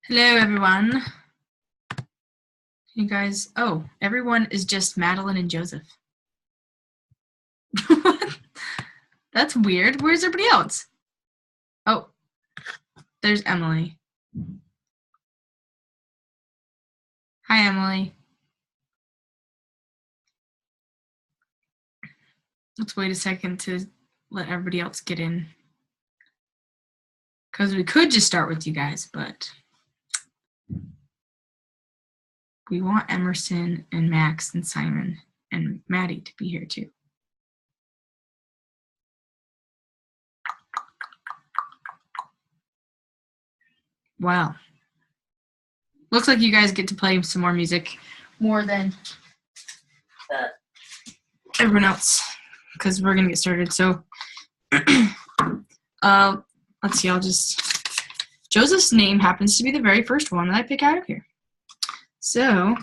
Hello, everyone. You guys, oh, everyone is just Madeline and Joseph. That's weird. Where's everybody else? Oh, there's Emily. Hi, Emily. Let's wait a second to let everybody else get in. Because we could just start with you guys, but we want Emerson and Max and Simon and Maddie to be here too. Wow. Looks like you guys get to play some more music, more than everyone else, because we're going to get started. So, let's see, Joseph's name happens to be the very first one that I pick out of here. So,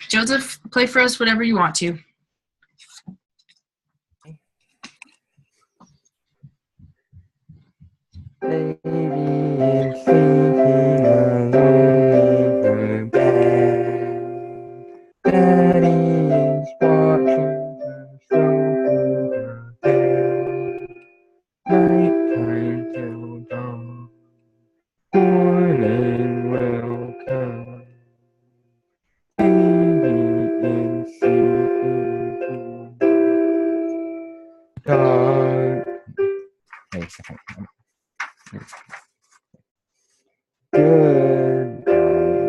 Joseph, play for us whatever you want to. Baby is sleeping alone in her bed. Daddy is watching her stroking her hair. Nighttime till dawn. Morning will come. Baby is sleeping tonight. Dark. Wait a second. Good night,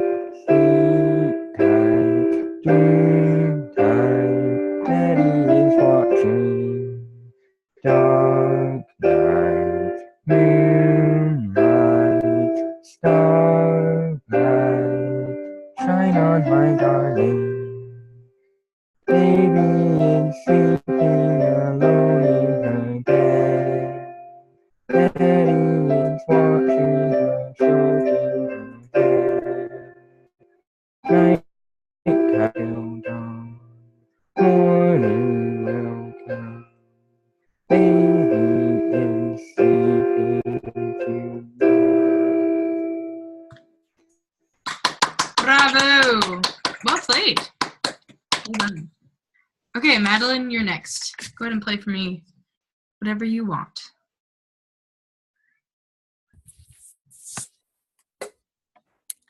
sleep tight, dream time. Daddy is watching. Dark night, moonlight, starlight, shine on my darling. Baby is sleeping alone in her bed. Daddy is watching her, stroking her hair. Night till dawn, morning will come. Baby is sleeping tonight. Bravo! Well played. Well done. Okay, Madeline, you're next. Go ahead and play for me whatever you want.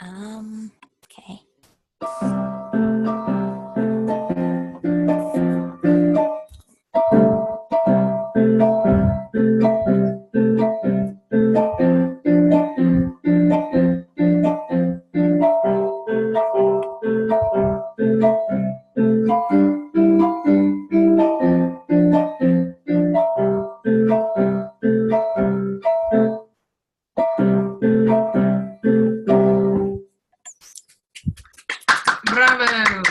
Okay. Bravo!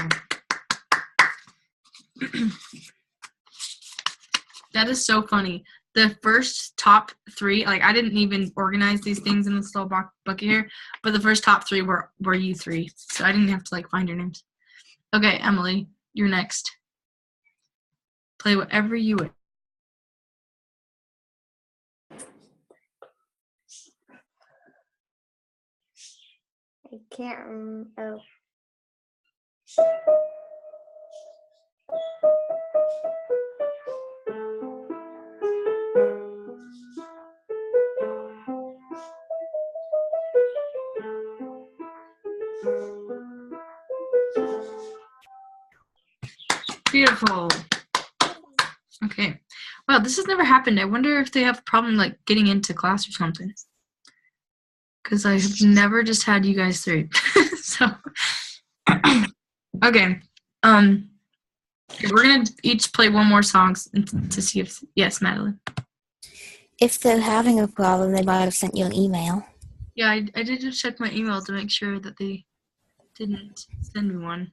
That is so funny. The first top three, like I didn't even organize these things in this little bucket here, but the first top three were you three. So I didn't have to like find your names. Okay, Emily, you're next. Play whatever you would. I can't remember. Oh. Beautiful. Okay. Wow, this has never happened. I wonder if they have a problem like getting into class or something. Because I have never just had you guys three. So okay. We're gonna each play one more song to see if yes, Madeline. If they're having a problem, they might have sent you an email. Yeah, I did just check my email to make sure that they didn't send me one.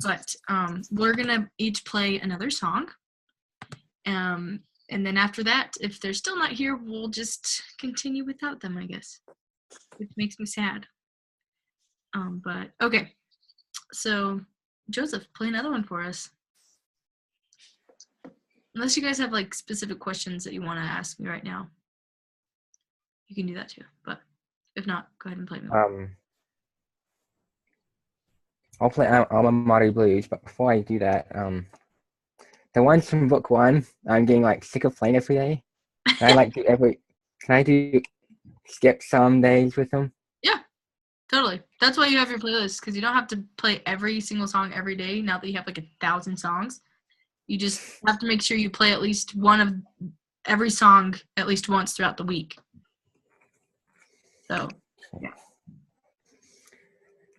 But we're gonna each play another song. And then after that, if they're still not here, we'll just continue without them, I guess. Which makes me sad. But okay. So Joseph, play another one for us. Unless you guys have like specific questions that you want to ask me right now. You can do that too, but If not, go ahead and play me. I'll play Alma Mater Blues, but before I do that, the ones from book 1, I'm getting like sick of playing every day. Can I do skip some days with them? Yeah, totally. That's why you have your playlist, because you don't have to play every single song every day now that you have like 1,000 songs. You just have to make sure you play at least one of every song at least once throughout the week. So, yeah.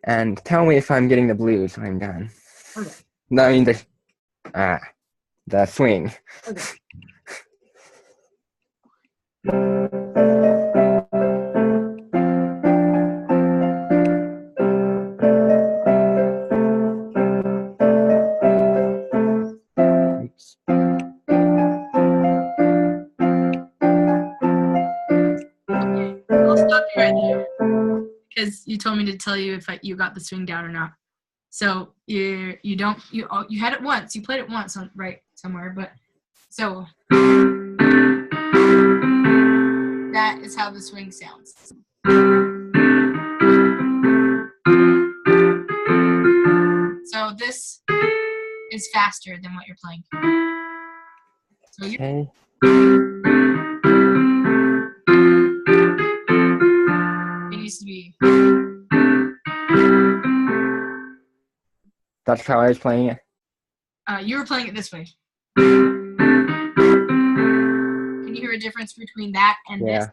And tell me if I'm getting the blues when I'm done. Okay. No, I mean the swing. Okay. Oops. I'll stop you right there because you told me to tell you if you got the swing down or not. So you had it once, you played it once right somewhere, but so that is how the swing sounds. So this is faster than what you're playing. So Okay. It needs to be. That's how I was playing it. You were playing it this way. Can you hear a difference between that and this?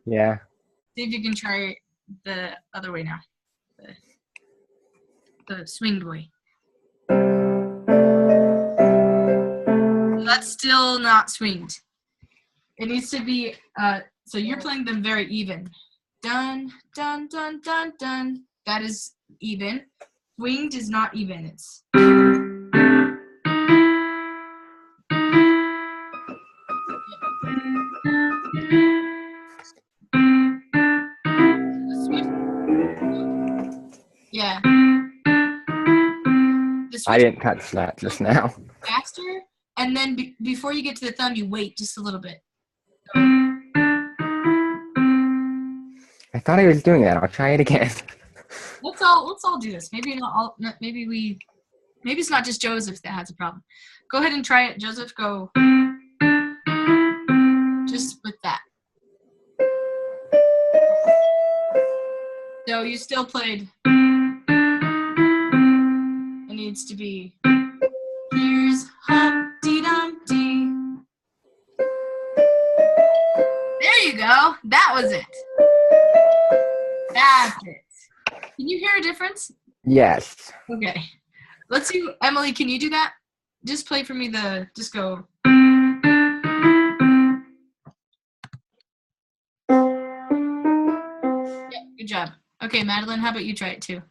Yeah. See if you can try the other way now. The swinged way. That's still not swinged. It needs to be, so you're playing them very even. Dun, dun, dun, dun, dun. That is even. Swinged is not even. It's. Yeah. I didn't touch that just now. Faster, and then before you get to the thumb, you wait just a little bit. I thought I was doing that. I'll try it again. Let's all do this. Maybe not all. Maybe it's not just Joseph that has a problem. Go ahead and try it, Joseph. Go. Just with that. So you still played. It needs to be. Here's Humpty Dumpty. There you go. That was it. That's it. Can you hear a difference? Yes. Okay. Let's see. Emily, can you do that? Just play for me just go. Yeah, good job. Okay, Madeline, how about you try it too?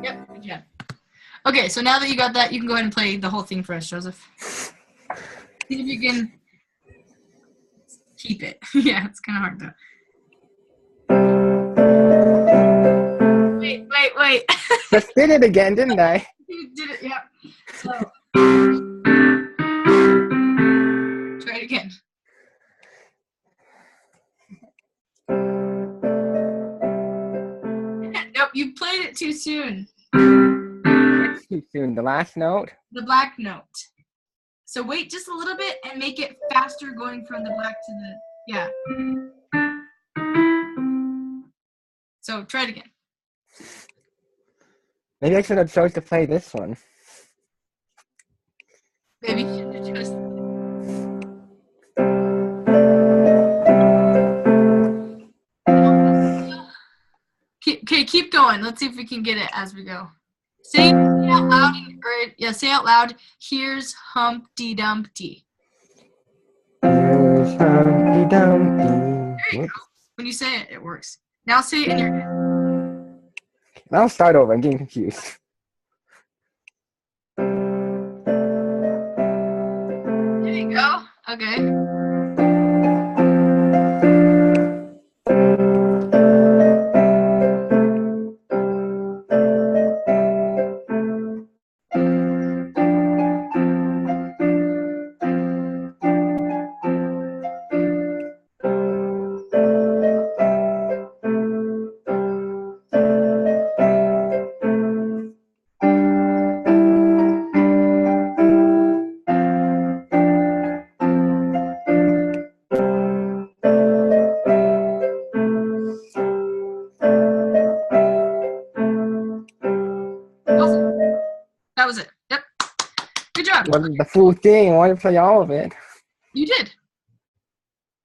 Yep, good job. Okay, so now that you got that, you can go ahead and play the whole thing for us, Joseph. See if you can keep it. Yeah, it's kind of hard though. Wait. Just did it again, didn't I? You did it, yep. So, try it again. Nope, you played it too soon. Too soon. The last note? The black note. So wait just a little bit and make it faster going from the black to the, yeah. So try it again. Maybe I should have chose to play this one. Maybe you should have just. Okay, keep going. Let's see if we can get it as we go. Say out loud, say out loud. Here's Humpty Dumpty. Here's Humpty Dumpty. There you go. When you say it, it works. Now say it in your head. I'll start over. I'm getting confused. There you go. Okay. job. Wasn't the full thing. I wanted to play all of it. You did.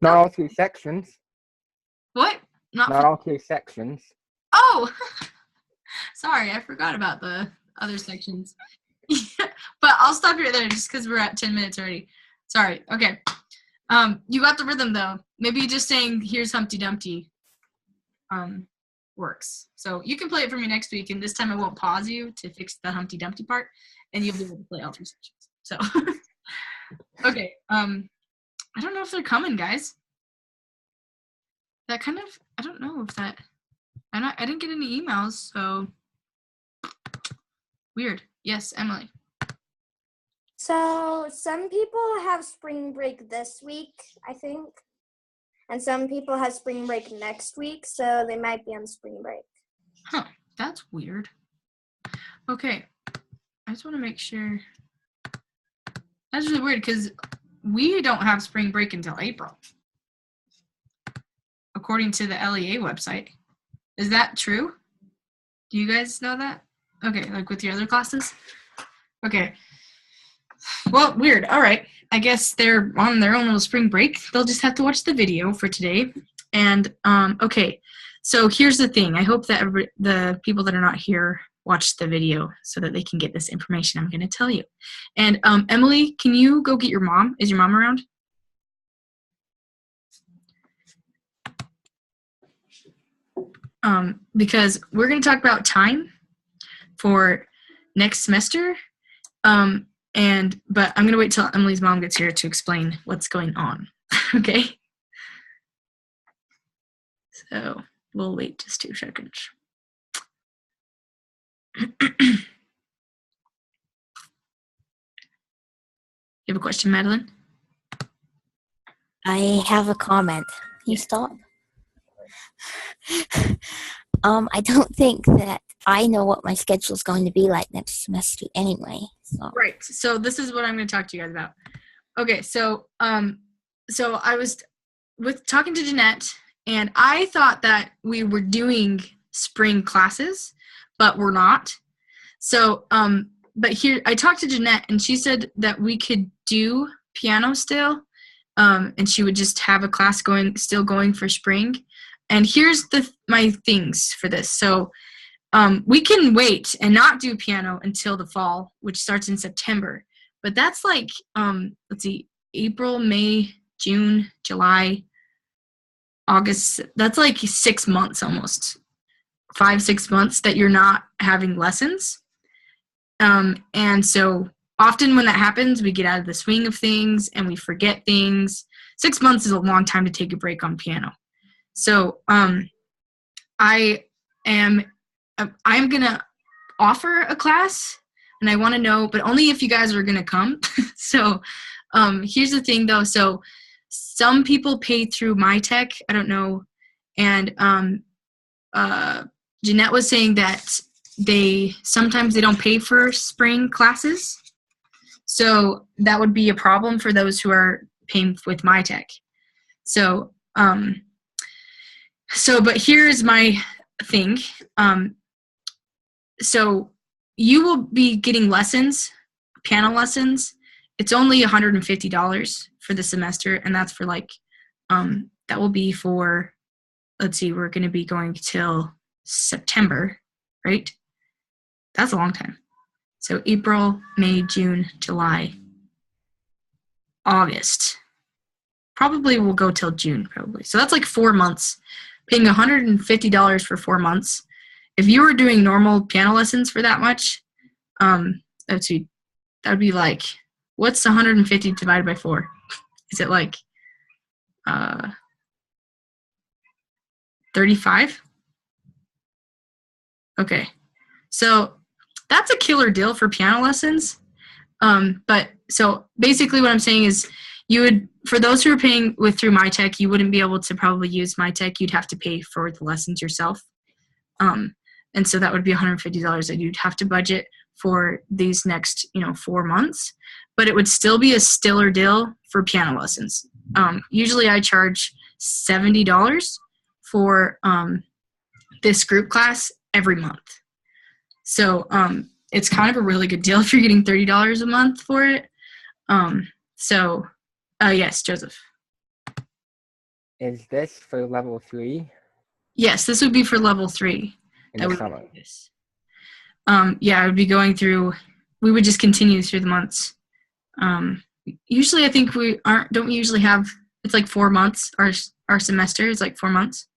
Not all 3 sections. What? Not all 3 sections. Oh, sorry, I forgot about the other sections. But I'll stop you right there just because we're at 10 minutes already. Sorry. Okay. You got the rhythm though. Maybe just saying "Here's Humpty Dumpty" works. So you can play it for me next week, and this time I won't pause you to fix the Humpty Dumpty part, and you'll be able to play all 3 sections. So, okay. I don't know if they're coming, guys. That kind of, I don't know if that. I didn't get any emails, so weird. Yes, Emily. So some people have spring break this week, I think. And some people have spring break next week, so they might be on spring break. Huh, that's weird. Okay, I just want to make sure. That's really weird because we don't have spring break until April, according to the LEA website. Is that true? Do you guys know that? Okay, like with your other classes? Okay. Well, weird. All right. I guess they're on their own little spring break. They'll just have to watch the video for today. And, okay. So here's the thing. I hope that the people that are not here watch the video so that they can get this information I'm going to tell you. And, Emily, can you go get your mom? Is your mom around? Because we're going to talk about time for next semester. But I'm going to wait till Emily's mom gets here to explain what's going on. Okay? So we'll wait just 2 seconds. You have a question, Madeline? I have a comment. Can you stop? I don't think that I know what my schedule is going to be like next semester anyway. So. Right. So this is what I'm going to talk to you guys about. Okay. So I was talking to Jeanette, and I thought that we were doing spring classes, but we're not. So, but here I talked to Jeanette, and she said that we could do piano still, and she would just have a class still going for spring. And here's my things for this. So we can wait and not do piano until the fall, which starts in September. But that's like, let's see, April, May, June, July, August. That's like 6 months almost, 5-6 months that you're not having lessons. And so often when that happens, we get out of the swing of things and we forget things. 6 months is a long time to take a break on piano. So I'm gonna offer a class, and I want to know, but only if you guys are gonna come. So here's the thing though. So some people pay through MyTech. I don't know. And Jeanette was saying that sometimes they don't pay for spring classes. So that would be a problem for those who are paying with MyTech. So but here's my thing. So you will be getting lessons, piano lessons. It's only $150 for the semester, and that's for like, that will be for, let's see, we're going to be going till September, right? That's a long time. So April, May, June, July, August. Probably will go till June, probably. So that's like 4 months. Paying $150 for 4 months. If you were doing normal piano lessons for that much, let's see, that would be like, what's 150 divided by 4? Is it like 35? Okay. So that's a killer deal for piano lessons. But so basically what I'm saying is you would, for those who are paying through MyTech, you wouldn't be able to probably use MyTech. You'd have to pay for the lessons yourself. And so that would be $150 that you'd have to budget for these next, 4 months. But it would still be a stellar deal for piano lessons. Usually I charge $70 for this group class every month. So it's kind of a really good deal if you're getting $30 a month for it. So yes, Joseph. Is this for level 3 Yes, this would be for level 3. in That the would summer? be this. Yeah, I would be going through. We would just continue through the months. Usually, I think we aren't. Don't we usually have? It's like 4 months. Our semester is like 4 months,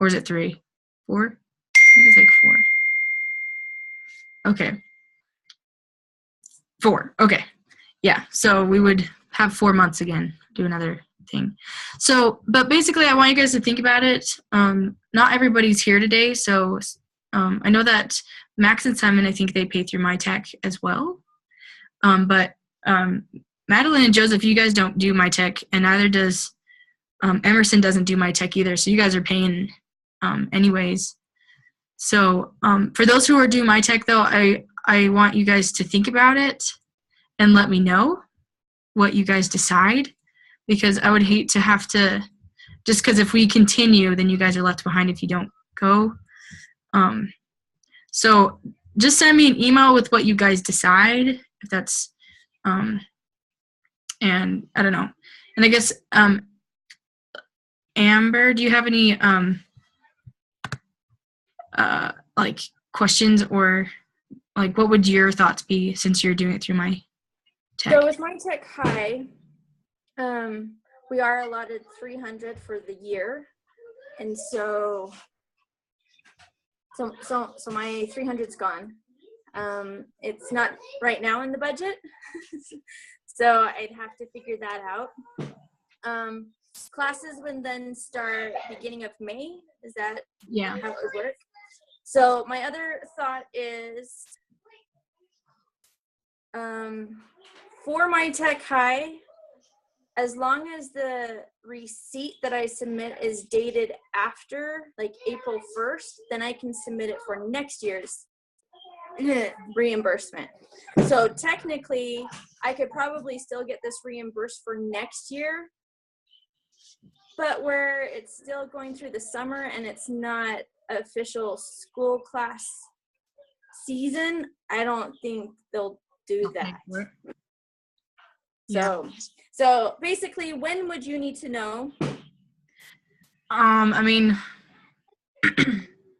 or is it 3? 4? I think it's like 4. Okay. 4. Okay. Yeah. So we would have 4 months again. Do another thing. So, but basically, I want you guys to think about it. Not everybody's here today, so I know that Max and Simon, I think they pay through MyTech as well. But Madeline and Joseph, you guys don't do MyTech, and neither does Emerson doesn't do MyTech either. So you guys are paying anyways. So for those who are doing MyTech, though, I want you guys to think about it and let me know what you guys decide, because I would hate to have to, just because if we continue, then you guys are left behind if you don't go. So just send me an email with what you guys decide, if that's, and I don't know. And I guess, Amber, do you have any, like questions, or like what would your thoughts be since you're doing it through MyTech? So with MyTech High, we are allotted 300 for the year, and so my 300's gone. It's not right now in the budget, so I'd have to figure that out. Classes would then start beginning of May. Is that Yeah. how it would work? So my other thought is, for MyTech High, as long as the receipt that I submit is dated after like April 1st, then I can submit it for next year's reimbursement. So technically, I could probably still get this reimbursed for next year, but where it's still going through the summer and it's not official school class season, I don't think they'll do that. So basically, when would you need to know? I mean,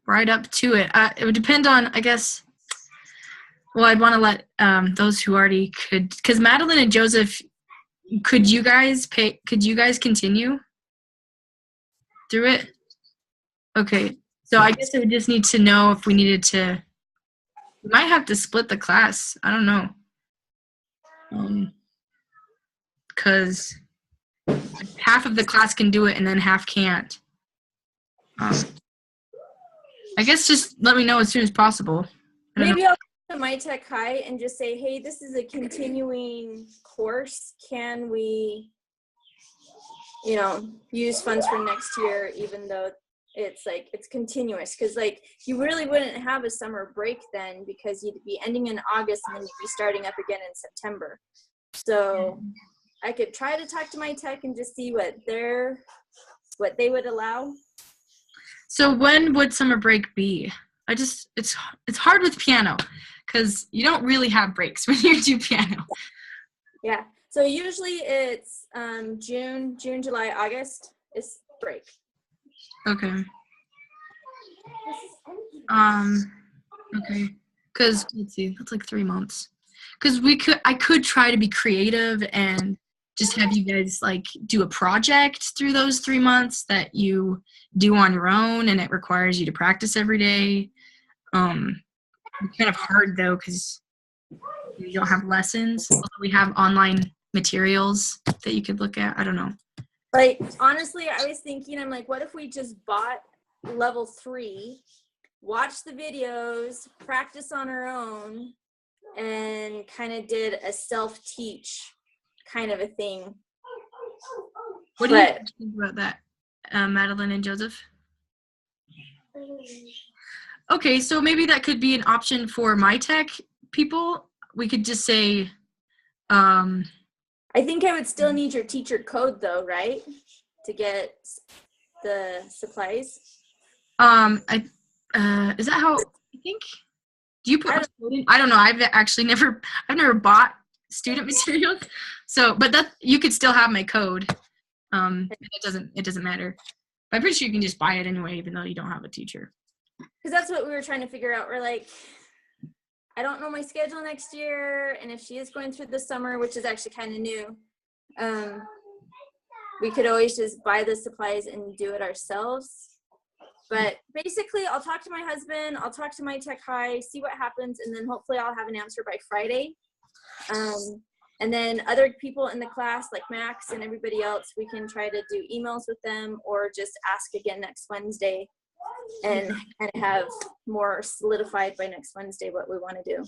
right up to it. It would depend on, I guess. Well, I'd want to let those who already could, because Madeline and Joseph, could you guys continue through it? Okay, so I guess I would just need to know if we needed to. We might have to split the class. I don't know. Because half of the class can do it and then half can't. I guess just let me know as soon as possible. Maybe I'll go to MyTech High and just say, hey, this is a continuing course. Can we, use funds for next year, even though it's continuous? Because you really wouldn't have a summer break then, because you'd be ending in August and then you'd be starting up again in September. So I could try to talk to MyTech and just see what they would allow. So when would summer break be? It's hard with piano because you don't really have breaks when you do piano. Yeah. So usually it's June, July, August is break. Okay. Okay. Because let's see, that's like 3 months. Because I could try to be creative and just have you guys do a project through those 3 months that you do on your own, and it requires you to practice every day. It's kind of hard though because you don't have lessons. Although we have online materials that you could look at. I don't know. Honestly, I was thinking, I'm like, what if we just bought level 3, watch the videos, practice on our own, and kind of did a self-teach kind of a thing. What do you think about that, Madeline and Joseph? Okay, so maybe that could be an option for MyTech people. We could just say, I think I would still need your teacher code though, right? To get the supplies. is that how, I think, Do you put I don't know. I've never bought student materials. So, but you could still have my code. It doesn't matter. But I'm pretty sure you can just buy it anyway, even though you don't have a teacher. Because that's what we were trying to figure out. We're like, I don't know my schedule next year, and if she is going through the summer, which is actually kind of new, we could always just buy the supplies and do it ourselves. But basically, I'll talk to my husband, I'll talk to my tech high, see what happens, and then hopefully I'll have an answer by Friday. And then other people in the class, like Max and everybody else, we can try to do emails with them or just ask again next Wednesday and kind of have more solidified by next Wednesday what we want to do.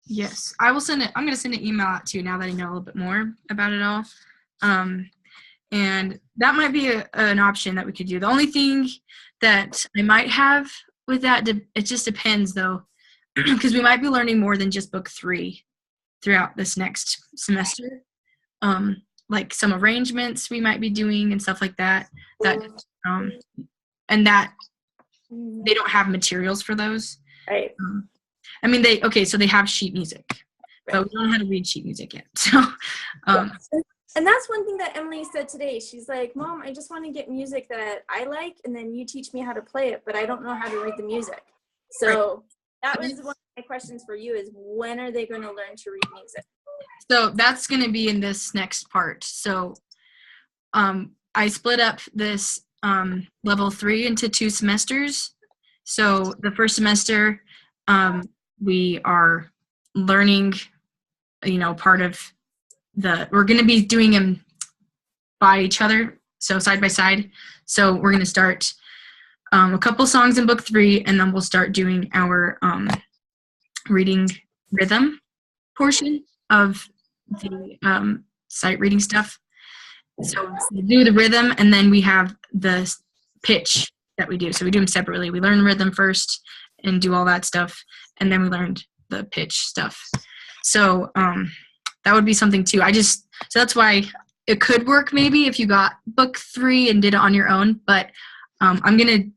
Yes, I will send it. I'm going to send an email out to you now that I know a little bit more about it all. And that might be an option that we could do. The only thing that I might have with that, it just depends though, because we might be learning more than just book 3 throughout this next semester. Like some arrangements we might be doing and stuff like that. And that they don't have materials for those. Right. I mean, so they have sheet music, but we don't know how to read sheet music yet. So, and that's one thing that Emily said today. She's like, Mom, I just want to get music that I like, and then you teach me how to play it, but I don't know how to read the music. So that was one of my questions for you is when are they going to learn to read music? So that's going to be in this next part. So I split up this level 3 into 2 semesters. So the first semester, we are learning, part of we're going to be doing them by each other, so side by side. So we're going to start a couple songs in book 3, and then we'll start doing our reading rhythm portion of the sight reading stuff. So we do the rhythm, and then we have the pitch that we do. So we do them separately. We learn the rhythm first and do all that stuff, and then we learned the pitch stuff. So that would be something too. So that's why it could work maybe if you got book 3 and did it on your own, but I'm going to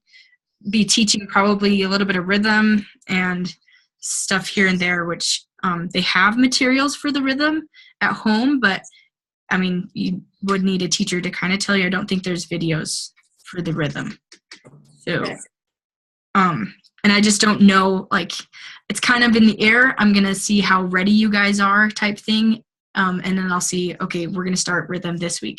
be teaching probably a little bit of rhythm and stuff here and there, which they have materials for the rhythm at home, but I mean, you would need a teacher to kind of tell you. I don't think there's videos for the rhythm. So, and I just don't know, like, it's kind of in the air. I'm going to see how ready you guys are type thing. And then I'll see, okay, we're going to start rhythm this week.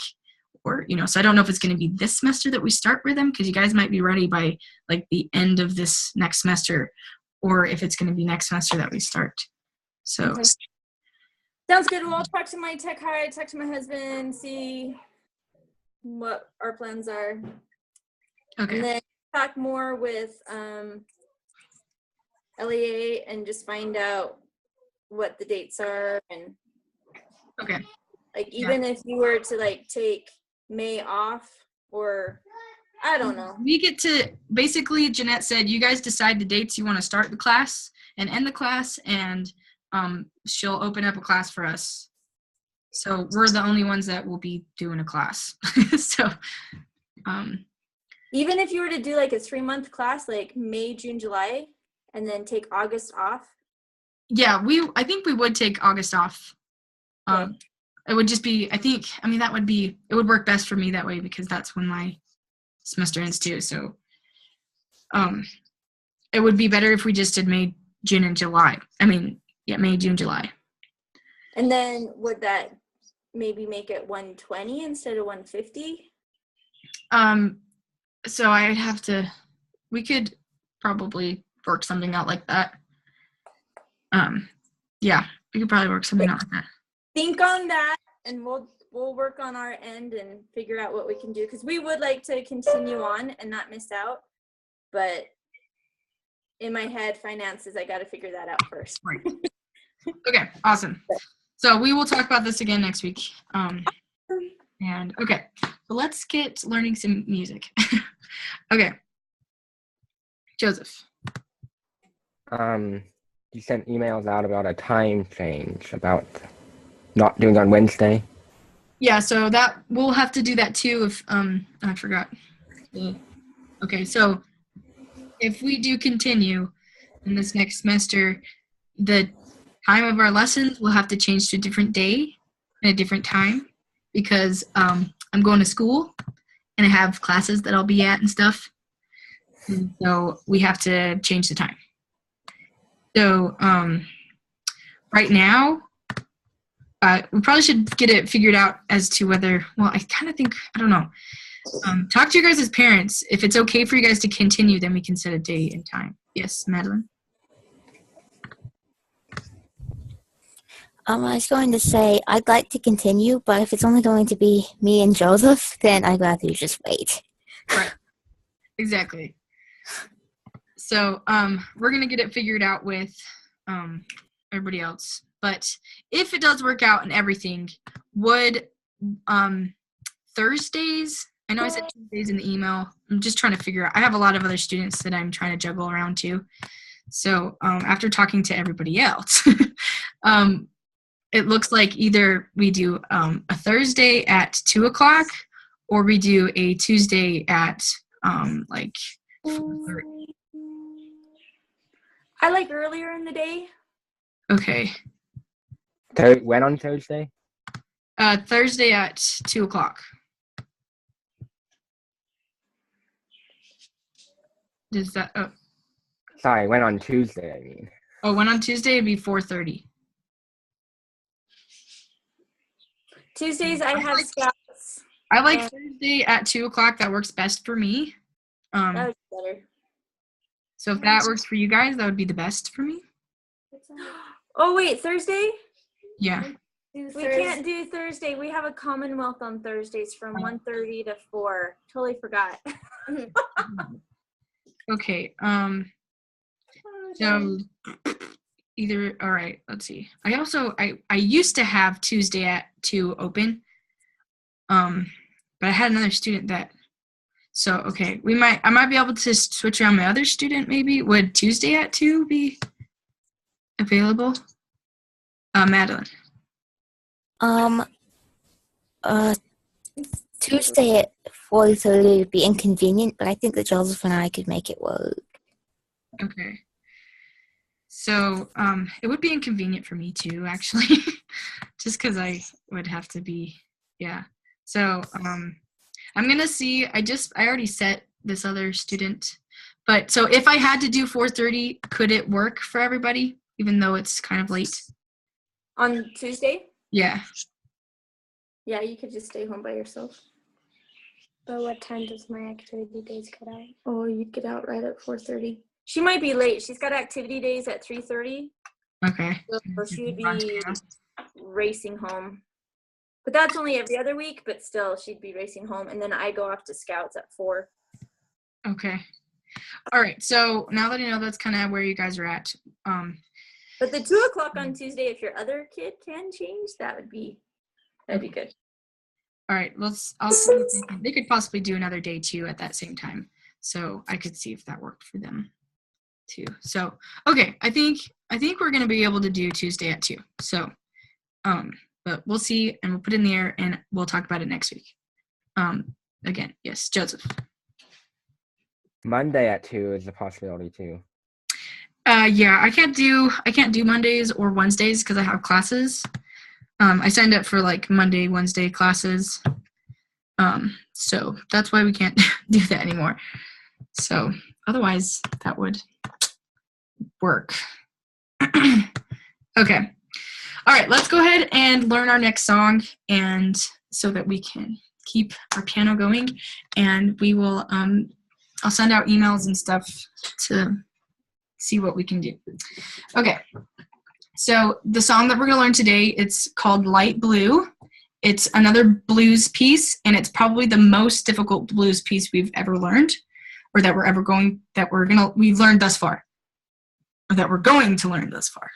Or, so I don't know if it's going to be this semester that we start rhythm, because you guys might be ready by, like, the end of this next semester, or if it's going to be next semester that we start. So. Okay. Sounds good. Well, I'll talk to my tech high, talk to my husband, see what our plans are. Okay. And then talk more with LEA and just find out what the dates are. And okay. like, even if you were to like take May off, or I don't know. We get to, basically, Jeanette said, you guys decide the dates you want to start the class and end the class, and she'll open up a class for us. So we're the only ones that will be doing a class. So even if you were to do like a 3-month class, like May, June, July, and then take August off. Yeah, I think we would take August off. It would just be, it would work best for me that way, because that's when my semester ends too. So it would be better if we just did May, June, and July. May, June, July. And then would that maybe make it 120 instead of 150? So we could probably work something out like that. Yeah, we could probably work something out like that. Think on that, and we'll work on our end and figure out what we can do, because we would like to continue on and not miss out. But in my head, finances, I got to figure that out first. Right. Okay, awesome. So we will talk about this again next week. And okay, so let's get learning some music. Okay, Joseph. You sent emails out about a time change, about not doing on Wednesday. Yeah, so that we'll have to do that too if I forgot. Okay, so if we do continue in this next semester, the time of our lessons will have to change to a different day and a different time because I'm going to school and I have classes that I'll be at and stuff. And so we have to change the time. So right now, we probably should get it figured out as to whether, well, I kind of think, I don't know. Talk to your guys as parents. If it's okay for you guys to continue, then we can set a date and time. Yes, Madeline? I was going to say I'd like to continue, but if it's only going to be me and Joseph, then I'd rather you just wait. Right. Exactly. So we're going to get it figured out with everybody else. But if it does work out and everything, would Thursdays, I know I said Tuesdays in the email. I'm just trying to figure out. I have a lot of other students that I'm trying to juggle around too. So after talking to everybody else, it looks like either we do a Thursday at 2 o'clock or we do a Tuesday at like 4:30. I like earlier in the day. Okay. When on Thursday? Thursday at 2 o'clock. Does that? Oh, Sorry, when on Tuesday, I mean. when on Tuesday it'd be 4:30. Tuesdays I have scouts. I like Thursday at 2 o'clock. That works best for me. That would be better. So if that works for you guys, that would be the best for me. Oh wait, Thursday? Yeah. We can't do Thursday. We have a Commonwealth on Thursdays from 1:30 to 4. Totally forgot. Okay. So either, all right, let's see. I used to have Tuesday at 2 open. But I had another student that, so okay, I might be able to switch around my other student maybe. Would Tuesday at 2 be available? Madeline. Tuesday at 4:30 would be inconvenient, but I think that Joseph and I could make it work. Okay. So it would be inconvenient for me too, actually, just because I would have to be, yeah. So I'm gonna see. I already set this other student, but so if I had to do 4:30, could it work for everybody, even though it's kind of late? On Tuesday? Yeah. Yeah, you could just stay home by yourself. But what time does my activity days get out? Oh, you'd get out right at 4:30. She might be late. She's got activity days at 3:30. Okay. So she would be racing home. But that's only every other week, but still she'd be racing home. And then I go off to scouts at 4. Okay. All right. So now that I know that's kind of where you guys are at. But the 2 o'clock on Tuesday, if your other kid can change, that'd be good. All right. I'll see if they could possibly do another day too at that same time. So I could see if that worked for them too. So, okay. I think we're going to be able to do Tuesday at 2. So, but we'll see and we'll put it in the air and we'll talk about it next week. Again, yes, Joseph. Monday at 2 is a possibility too. Yeah, I can't do Mondays or Wednesdays because I have classes. I signed up for like Monday, Wednesday classes. So that's why we can't do that anymore. So otherwise that would work. Okay. All right, let's go ahead and learn our next song and so that we can keep our piano going, and we will I'll send out emails and stuff to see what we can do. Okay. So the song that we're going to learn today, it's called Light Blue. It's another blues piece, and it's probably the most difficult blues piece we've ever learned, or that we've learned thus far, or that we're going to learn thus far.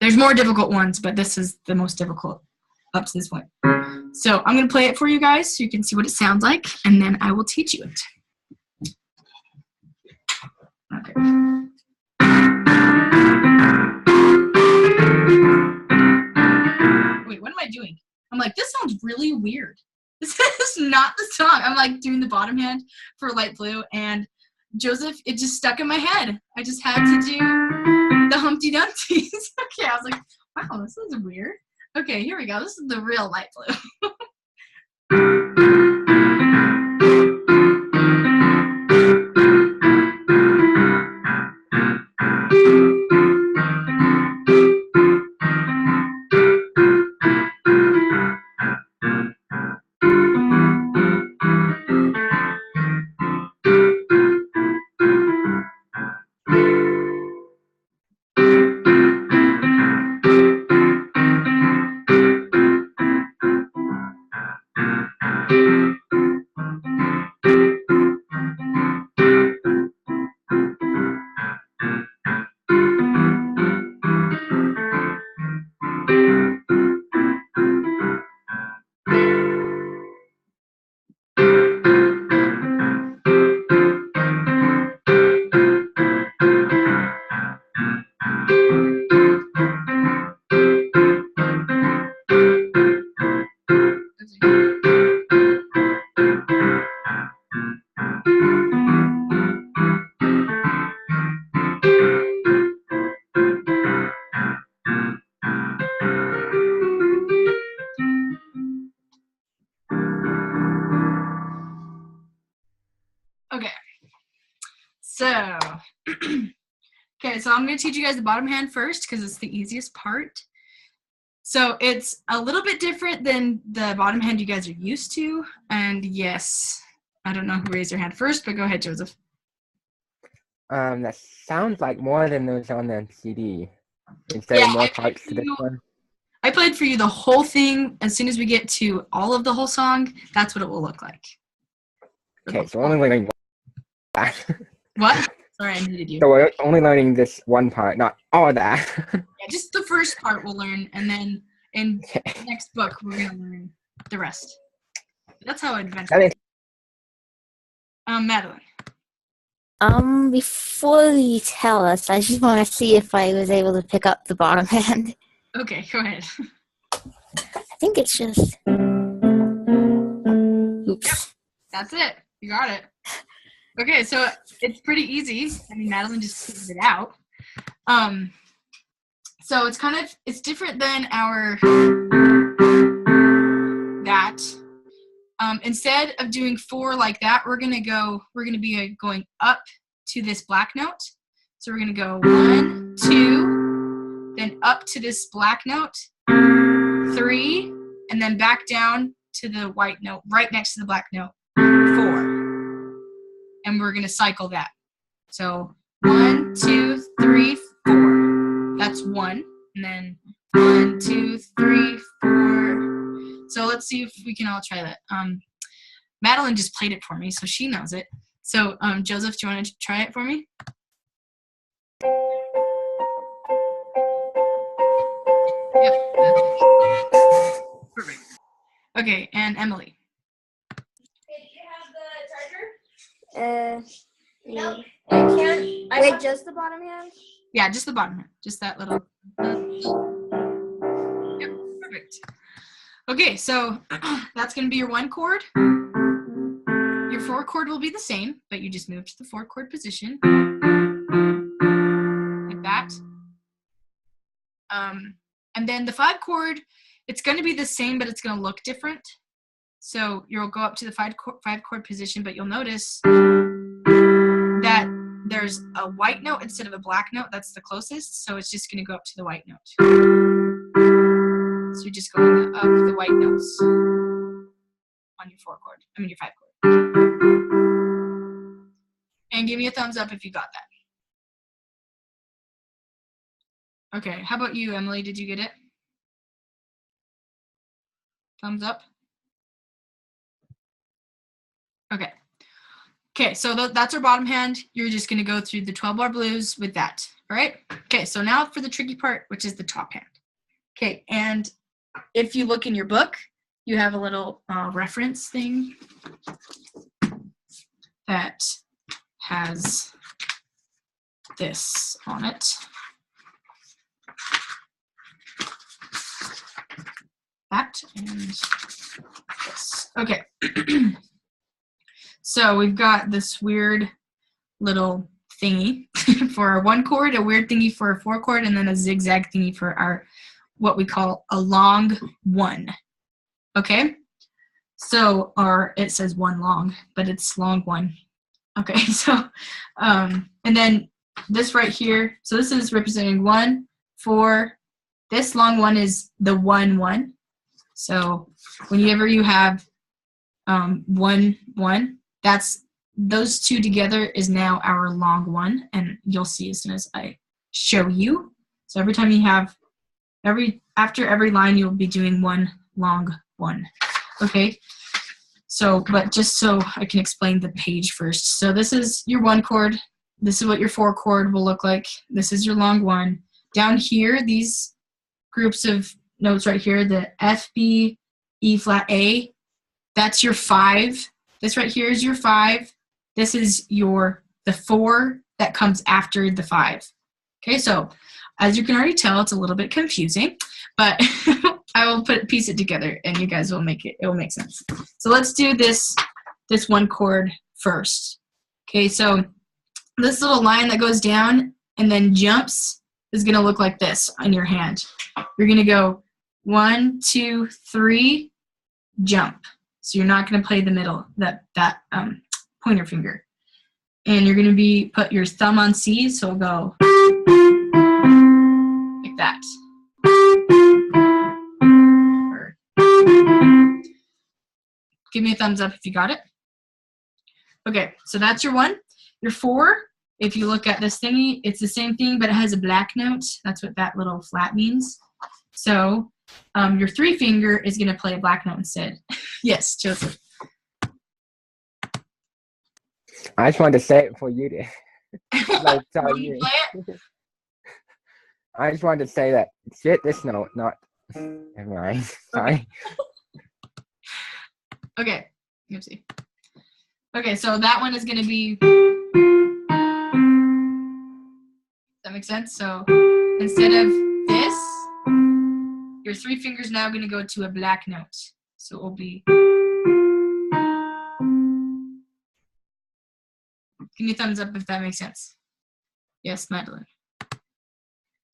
There's more difficult ones, but this is the most difficult up to this point. So I'm going to play it for you guys so you can see what it sounds like, and then I will teach you it. Okay. Wait, what am I doing? I'm like, this sounds really weird. This is not the song. I'm like doing the bottom hand for Light Blue, and Joseph, it just stuck in my head. I just had to do the Humpty Dumptys. Okay, I was like, wow, this is weird. Okay, here we go. This is the real light blue. Okay. So, okay, so I'm going to teach you guys the bottom hand first because it's the easiest part. So it's a little bit different than the bottom hand you guys are used to. And yes, I don't know who raised their hand first, but go ahead, Joseph. That sounds like more than those on the CD. Is there more parts to this one? I played for you the whole thing. As soon as we get to all of the whole song, that's what it will look like. Okay, so only learning one. What? Sorry, I muted you. So we're only learning this one part, not all of that. Yeah, just the first part we'll learn, and then in the next book we're gonna learn the rest. That's how advanced. Madeline. Before you tell us, I just want to see if I was able to pick up the bottom hand. Okay, go ahead. I think it's just. Oops. Yep, that's it. You got it. Okay, so it's pretty easy. I mean, Madeline just figured it out. So it's different than our that. Instead of doing 4 like that, we're gonna be going up to this black note. So we're gonna go 1, 2, then up to this black note, 3, and then back down to the white note, right next to the black note, 4. And we're gonna cycle that. So 1, 2, 3, 4. That's 1. And then 1, 2, 3, 4. So let's see if we can all try that. Madeline just played it for me, so she knows it. So Joseph, do you want to try it for me? Yep. Perfect. Okay, and Emily. Hey, do you have the charger? No. I can't. Wait, just the bottom hand? Yeah, just the bottom hand. Just that little. Yep, perfect. Okay, so that's going to be your 1 chord. Your 4 chord will be the same, but you just move to the 4 chord position. Like that. And then the 5 chord, it's going to be the same, but it's going to look different. So you'll go up to the 5 chord position, but you'll notice that there's a white note instead of a black note. That's the closest. So it's just going to go up to the white note. So you're just going up the white notes on your 4 chord. I mean your 5 chord. And give me a thumbs up if you got that. Okay, how about you, Emily? Did you get it? Thumbs up? Okay. Okay, so that's our bottom hand. You're just going to go through the 12-bar blues with that. All right? Okay, so now for the tricky part, which is the top hand. Okay, and if you look in your book, you have a little reference thing that has this on it. That and this. Okay. So we've got this weird little thingy for our 1 chord, a weird thingy for our 4 chord, and then a zigzag thingy for our what we call a long 1. Okay? So, or it says 1 long, but it's long 1. Okay, so, and then this right here, so this is representing 1, 4. This long 1 is the 1, 1. So whenever you have 1, 1, that's those two together is now our long 1, and you'll see as soon as I show you. So every time you have, after every line, you'll be doing 1 long 1. Okay. So, but just so I can explain the page first. So this is your 1 chord. This is what your 4 chord will look like. This is your long 1. Down here, these groups of notes right here, the F, B, E flat, A, that's your 5. This right here is your 5. This is the 4 that comes after the 5. Okay, so as you can already tell, it's a little bit confusing, but I will piece it together and you guys will it will make sense. So let's do this 1 chord first. Okay, so this little line that goes down and then jumps is going to look like this on your hand. You're going to go 1, 2, 3, jump. So you're not going to play the middle, that pointer finger. And you're going to put your thumb on C, so it'll go like that. Or, give me a thumbs up if you got it. Okay, so that's your 1. Your 4, if you look at this thingy, it's the same thing, but it has a black note. That's what that little flat means. So your 3 finger is going to play a black note instead. Yes, Joseph. I just wanted to say it before you did. Like, tell you you. play it? I just wanted to say that. Shit, this note, not. Never mind. Sorry. Okay, let's see. Okay, so that one is going to be. Does that make sense? So instead of this, your 3 fingers now going to go to a black note. So it will be. Give me a thumbs up if that makes sense. Yes, Madeline.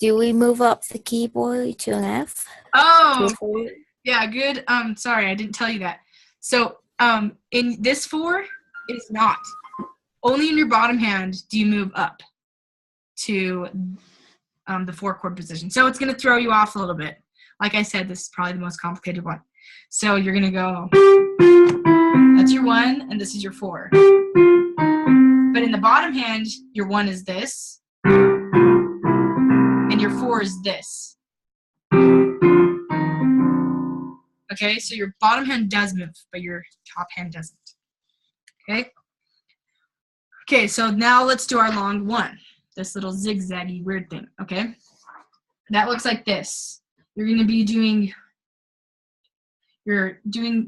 Do we move up the keyboard to an F? Oh, yeah, good. Sorry, I didn't tell you that. So in this 4 is not. Only in your bottom hand do you move up to the 4 chord position. So it's going to throw you off a little bit. Like I said, this is probably the most complicated one. So you're going to go, that's your 1, and this is your 4. But in the bottom hand, your 1 is this, and your 4 is this. Okay, so your bottom hand does move, but your top hand doesn't. Okay? Okay, so now let's do our long 1. This little zigzaggy weird thing, okay? That looks like this. You're going to be doing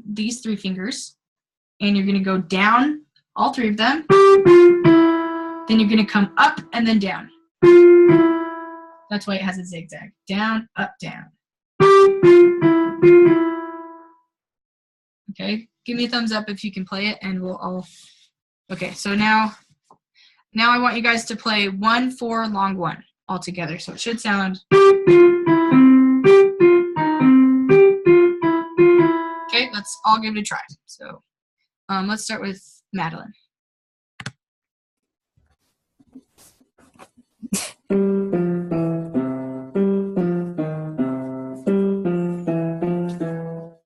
these 3 fingers, and you're going to go down, all 3 of them. Then you're going to come up and then down. That's why it has a zigzag. Down, up, down. Okay, give me a thumbs up if you can play it, and we'll all. Okay, so now I want you guys to play 1, 4, long 1 all together. So it should sound. Okay, let's all give it a try. So let's start with Madeline.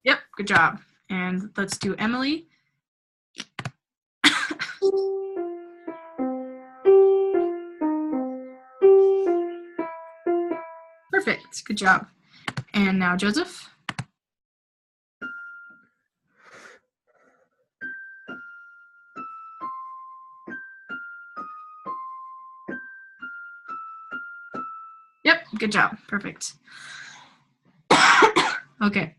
Yep, good job. And let's do Emily. Perfect, good job. And now Joseph. Yep, good job. Perfect. Okay.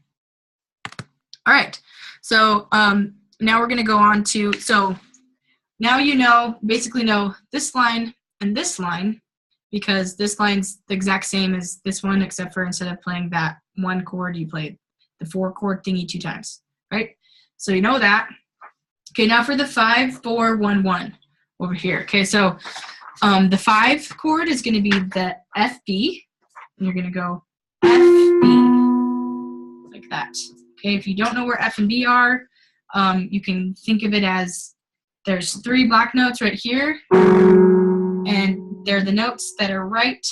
All right. So now we're going to go on to, so now you basically know this line and this line, because this line's the exact same as this one, except for instead of playing that 1 chord, you played the 4 chord thingy 2 times, right? So you know that. Okay, now for the 5, 4, 1, 1 over here. Okay, so The 5 chord is going to be the F B, and you're going to go F B like that. Okay, if you don't know where F and B are, you can think of it as there's 3 black notes right here, and they're the notes that are right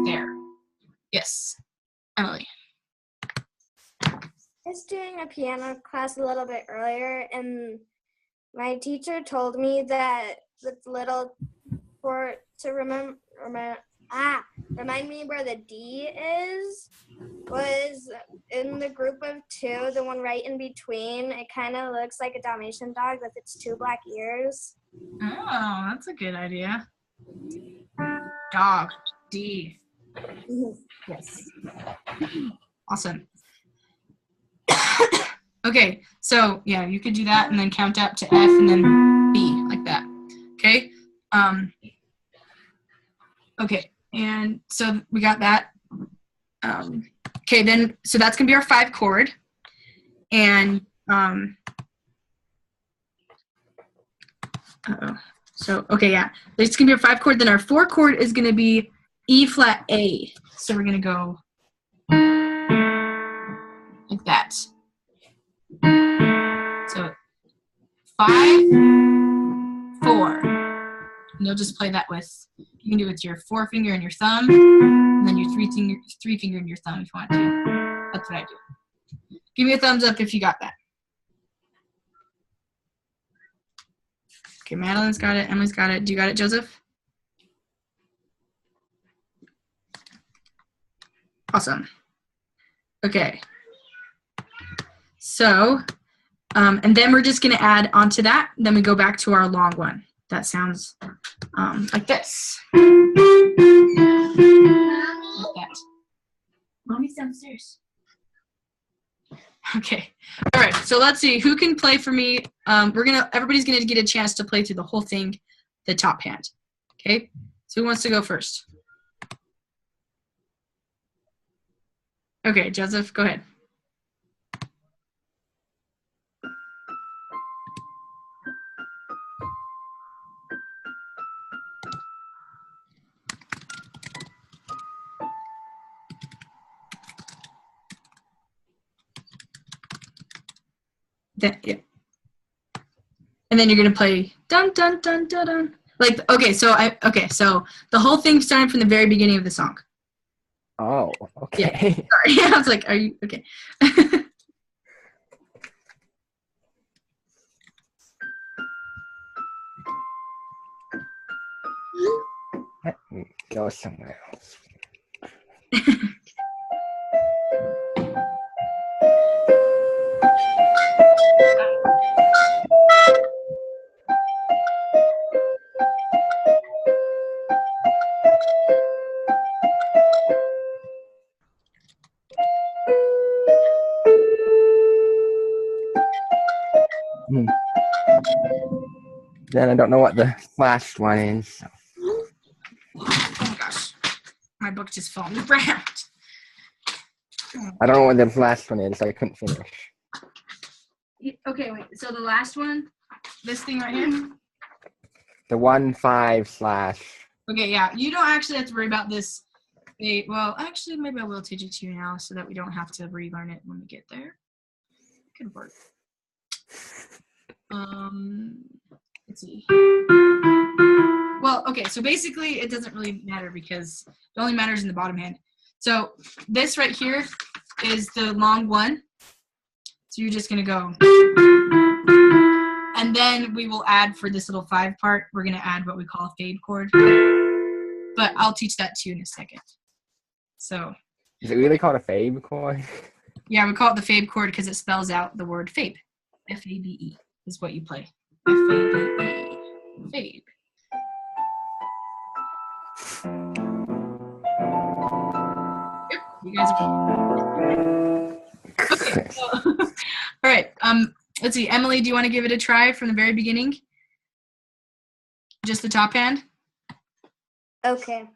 there. Yes, Emily. I was doing a piano class a little bit earlier, and my teacher told me that the little for to remind me where the D is was in the group of 2, the one right in between. It kind of looks like a Dalmatian dog with its 2 black ears. Oh, that's a good idea. Dog, D. Yes. Awesome. Okay, so yeah, you could do that and then count up to F and then B like that. Okay. Okay, and so we got that. Okay, then so that's gonna be our 5 chord, and so okay, yeah, it's gonna be our 5 chord. Then our 4 chord is gonna be E flat A. So we're gonna go like that. So 5, 4. And you'll just play that with, you can do it with your 4 finger and your thumb, and then your 3 finger and your thumb if you want to. That's what I do. Give me a thumbs up if you got that. Okay, Madeline's got it, Emily's got it. Do you got it, Joseph? Awesome. Okay. So, and then we're just gonna add onto that, then we go back to our long one. That sounds like this. Like that. Mommy's downstairs. Okay. All right. So let's see who can play for me. Everybody's gonna get a chance to play through the whole thing, the top hand. Okay. So who wants to go first? Okay, Joseph, go ahead. Yeah. And then you're gonna play dun dun dun dun dun. Like so the whole thing started from the very beginning of the song. Oh, okay. Yeah. Sorry. I was like, are you okay? Let me go somewhere else. Then I don't know what the last one is. So. Oh my gosh, my book just fell on the ground. I don't know what the last one is, so I couldn't finish. Okay, wait. So the last one, this thing right here. The 1-5/. Okay, yeah. You don't actually have to worry about this. Well, actually, maybe I will teach it to you now so that we don't have to relearn it when we get there. It could work. Let's see. Well, okay. So basically, it doesn't really matter because it only matters in the bottom hand. So this right here is the long one. So you're just gonna go. And then we will add for this little 5 part, we're going to add what we call a fade chord. But I'll teach that to you in a second. So. Is it really called a fade chord? Yeah, we call it the fade chord because it spells out the word fabe. F-A-B-E is what you play. F-A-B-E. Fabe. Yep, you guys are. Okay. So, all right. Let's see. Emily, do you want to give it a try from the very beginning? Just the top hand? Okay.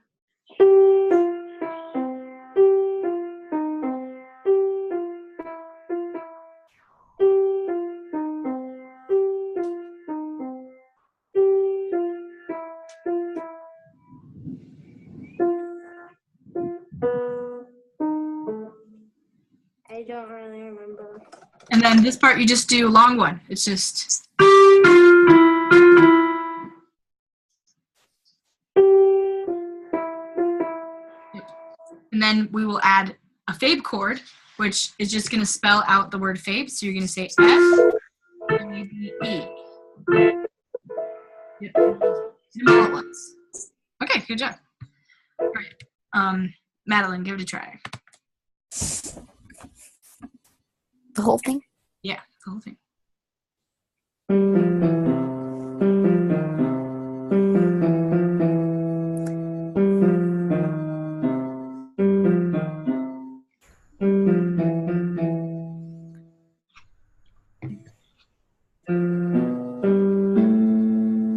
And then this part, you just do a long one. It's just. And then we will add a fade chord, which is just going to spell out the word fade. So you're going to say F, E, E. Yep. All at once. Okay, good job. All right. Madeline, give it a try. The whole thing? Yeah, the whole thing.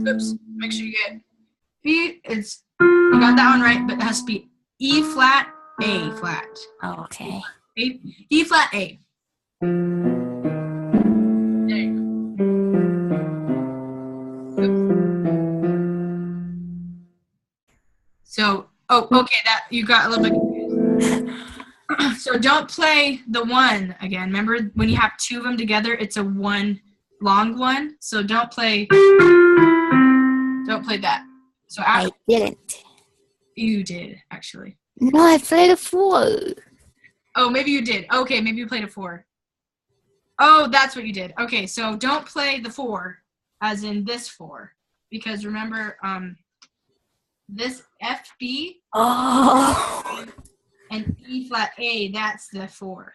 Oops. Make sure you get B. You got that one right, but it has to be E flat, A flat. Oh, okay. E flat, A. There you go. Oops. So, okay, that you got a little bit confused. So don't play the one again. Remember when you have two of them together, it's a one long one. So don't play that. So I didn't. You did, actually. No, I played a 4. Oh, maybe you did. Okay, maybe you played a 4. Oh, that's what you did. Okay, so don't play the 4, as in this 4. Because remember, this F, B, Oh. and E flat A, that's the 4.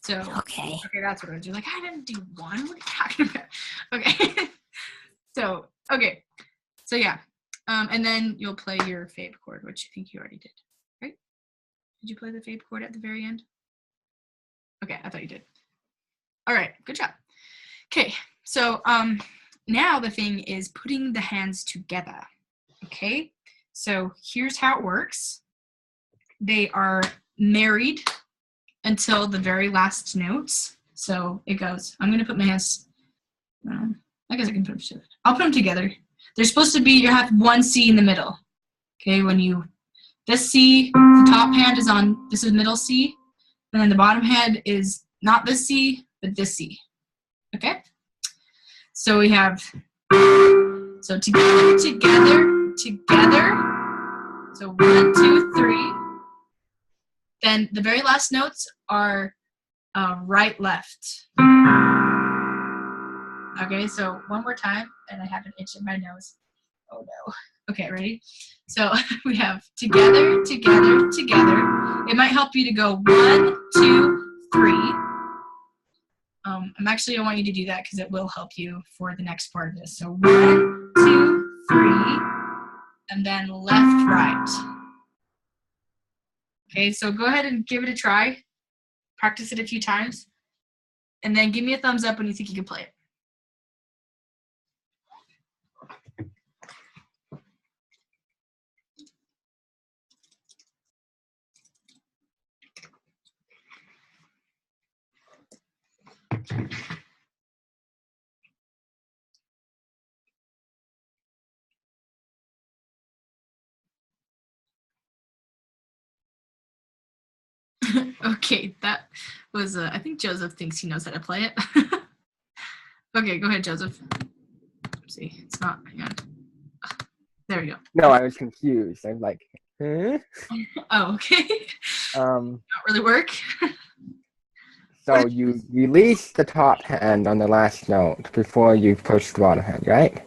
So, Okay. that's what I was doing. Like, I didn't do 1. What are you talking about? Okay. So yeah. And then you'll play your fade chord, which I think you already did, right? Did you play the fade chord at the very end? Okay, I thought you did. All right, good job. Okay, so now the thing is putting the hands together. Okay, so here's how it works. They are married until the very last notes. So it goes, I'm gonna put my hands, I guess I can put them together. I'll put them together. They're supposed to be, you have one C in the middle. Okay, this C, the top hand is on, this is middle C, and then the bottom hand is not this C, but this C. Okay? So we have, so together. So 1, 2, 3. Then the very last notes are right, left. Okay, so one more time, and I have an itch in my nose. Oh no. Okay, ready? So we have together. It might help you to go 1, 2, 3. I want you to do that because it will help you for the next part of this. So 1, 2, 3, and then left, right. Okay, so go ahead and give it a try. Practice it a few times, and then give me a thumbs up when you think you can play it. Okay, that was, I think Joseph thinks he knows how to play it. Okay, go ahead, Joseph. Let's see, it's not, hang on. There we go. No, I was confused. I'm like, huh? Oh, okay. Not really work. So you release the top hand on the last note before you push the bottom hand, right?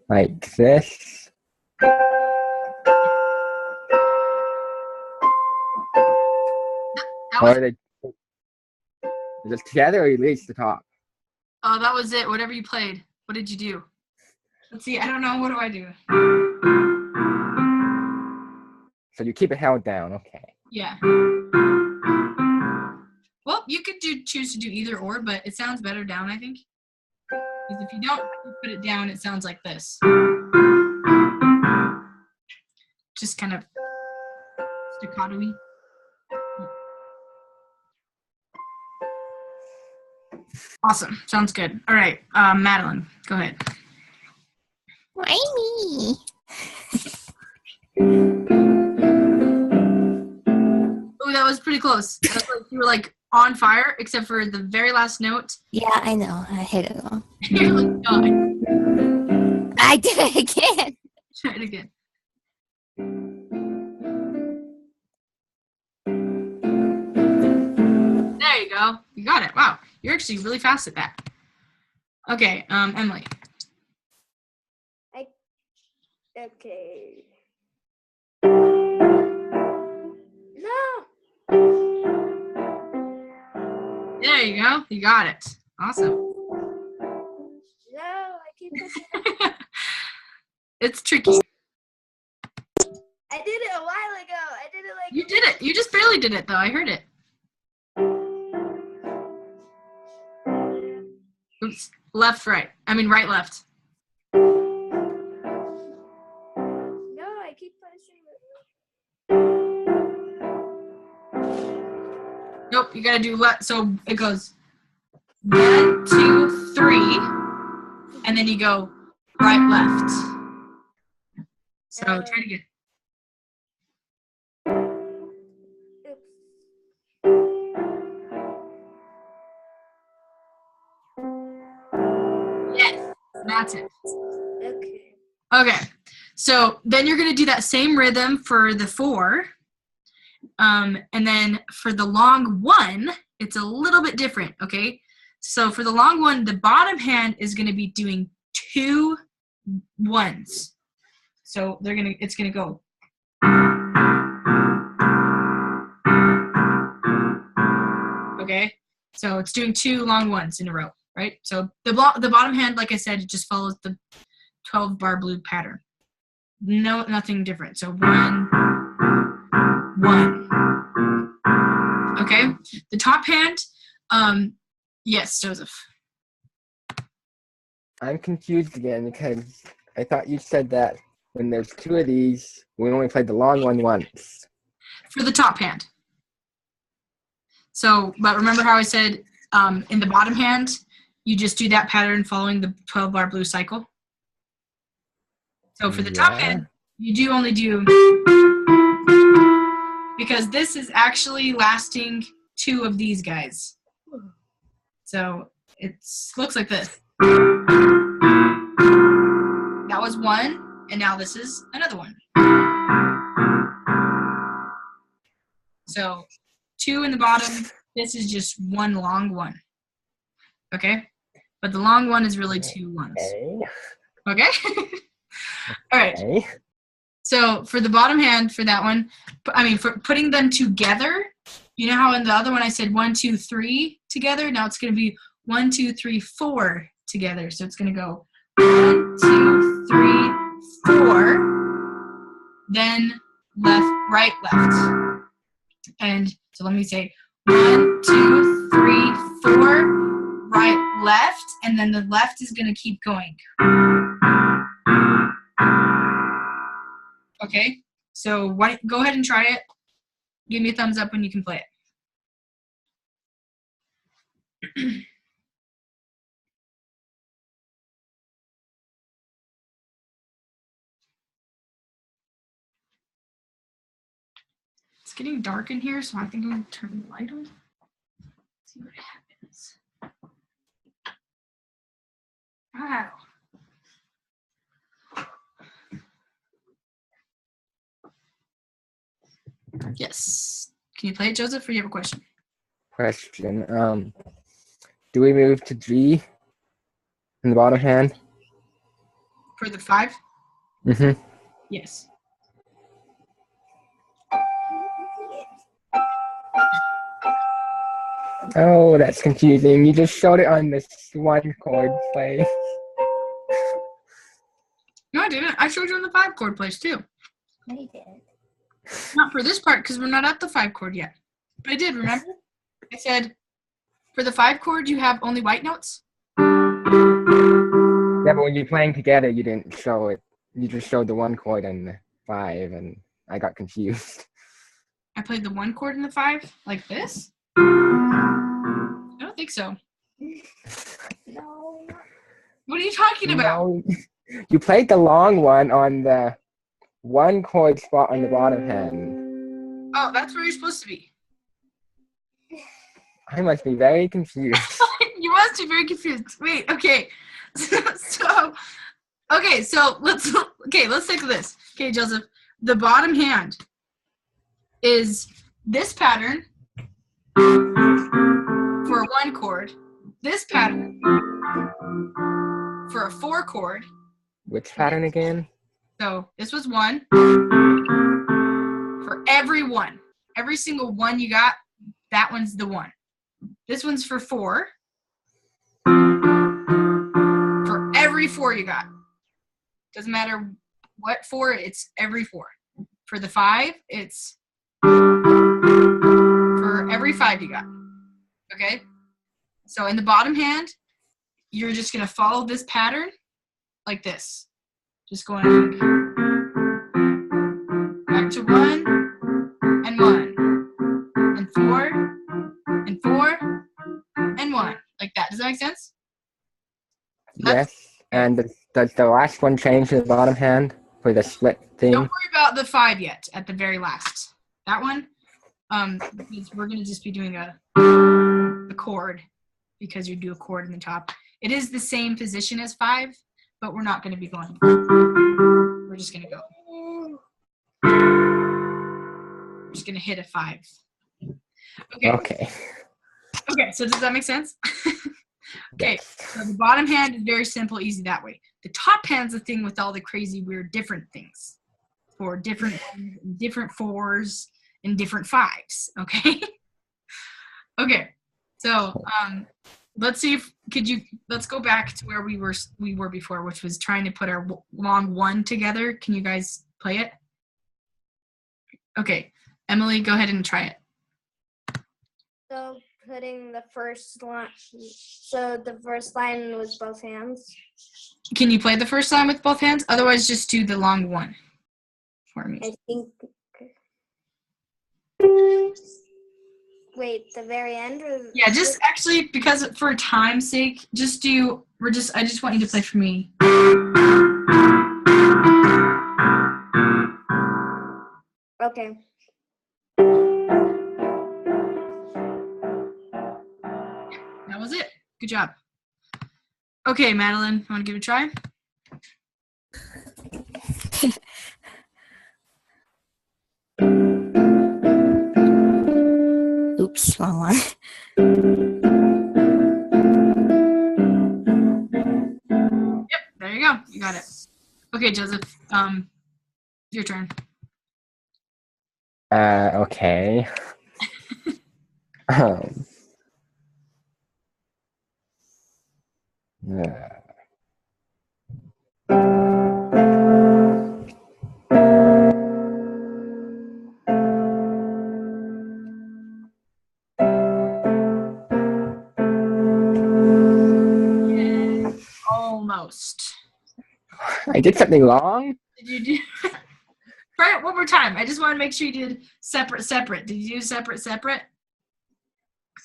Like this. Or they just together or you release the top? Oh, that was it. Whatever you played. What did you do? Let's see. I don't know. What do I do? So you keep it held down, okay. Yeah. Well, you could choose to do either or, but it sounds better down, I think. Because if you don't put it down, it sounds like this. Just kind of staccato-y. Awesome. Sounds good. All right. Madeline, go ahead. Why me? Oh, that was pretty close. You were like on fire, except for the very last note. Yeah, I know. I hit it wrong. You're like, no, I did it again. try it again. There you go. You got it. Wow. You're actually really fast at that. Okay, Emily. Okay. No. There you go. You got it. Awesome. No, I keep pushing. It's tricky. I did it a while ago. I did it like. You did it. You just barely did it, though. I heard it. Oops. Left, right. I mean, right, left. No, I keep pushing. Nope. You gotta do left. So it goes 1, 2, 3, and then you go right, left. So try it again. Yes, that's it. Okay. Okay, so then you're gonna do that same rhythm for the 4, and then for the long 1, it's a little bit different. Okay, so for the long 1, the bottom hand is gonna be doing 2 1s. So it's gonna go. Okay, so it's doing 2 long 1s in a row, right? So the bottom hand, like I said, it just follows the 12 bar blue pattern. No, nothing different. So 1, 1. Okay, the top hand. Yes, Joseph. I'm confused again because I thought you said that when there's 2 of these, we only played the long one once. For the top hand. So, but remember how I said in the bottom hand, you just do that pattern following the 12 bar blue cycle? So for the top hand, you do only do, because this is actually lasting 2 of these guys. So it looks like this. That was 1, and now this is another 1. So 2 in the bottom, this is just 1 long 1. Okay? But the long 1 is really 2 1s. Okay? All right. Okay. So for the bottom hand, for that one, for putting them together, you know how in the other one I said 1, 2, 3 together? Now it's going to be 1, 2, 3, 4 together. So it's going to go 1, 2, 3, 4, then left, right, left. And so let me say 1, 2, 3, 4, right, left, and then the left is going to keep going. Okay, so go ahead and try it. Give me a thumbs up when you can play it. It's getting dark in here, so I think I'm going to turn the light on. See what happens. Wow. Yes. Can you play it, Joseph, or you have a question? Question. Do we move to G in the bottom hand? For the 5? Mm-hmm. Yes. Oh, that's confusing. You just showed it on this 1 chord play. No, I didn't. I showed you on the 5 chord place too. I did. Not for this part because we're not at the 5 chord yet. But I did, remember? I said for the 5 chord you have only white notes. Yeah, but when you're playing together, you didn't show it. You just showed the 1 chord and the 5, and I got confused. I played the 1 chord in the 5 like this. I don't think so. No. What are you talking about? No, you played the long one on the 1 chord spot on the bottom hand. Oh, that's where you're supposed to be. I must be very confused. You must be very confused. Wait, okay. So let's take this. Okay, Joseph. The bottom hand is this pattern for a 1 chord. This pattern for a 4 chord. Which pattern again? So this was 1 for every 1. Every single 1 you got, that one's the 1. This one's for 4. For every 4 you got. Doesn't matter what 4, it's every 4. For the 5, it's for every 5 you got. Okay? So in the bottom hand, you're just going to follow this pattern like this. Just going back to 1 and 1 and 4 and 4 and 1. Like that. Does that make sense? Yes. And does the last one change to the bottom hand for the split thing? Don't worry about the 5 yet at the very last. That one, we're going to just be doing a chord because you do a chord in the top. It is the same position as 5, but we're not going to be going. We're just going to go. We're just going to hit a 5. Okay. Okay, so does that make sense? Okay, so the bottom hand is very simple, easy that way. The top hand's the thing with all the crazy, weird, different things for different 4s and different 5s. Okay. Okay. So let's see if let's go back to where we were before, which was trying to put our long 1 together. Can you guys play it? Okay, Emily, go ahead and try it. So putting the first line. So the first line was both hands. Can you play the first line with both hands? Otherwise, just do the long 1 for me. I think. Wait, the very end? Or Yeah, just actually, because for time's sake, I just want you to play for me. Okay. That was it. Good job. Okay, Madeline, you want to give it a try? Oops, wrong one. Yep, there you go. You got it. Okay, Joseph, your turn. Okay. Yeah. Almost. I did something wrong? Did you do? Try it one more time. I just want to make sure you did separate. Did you do separate?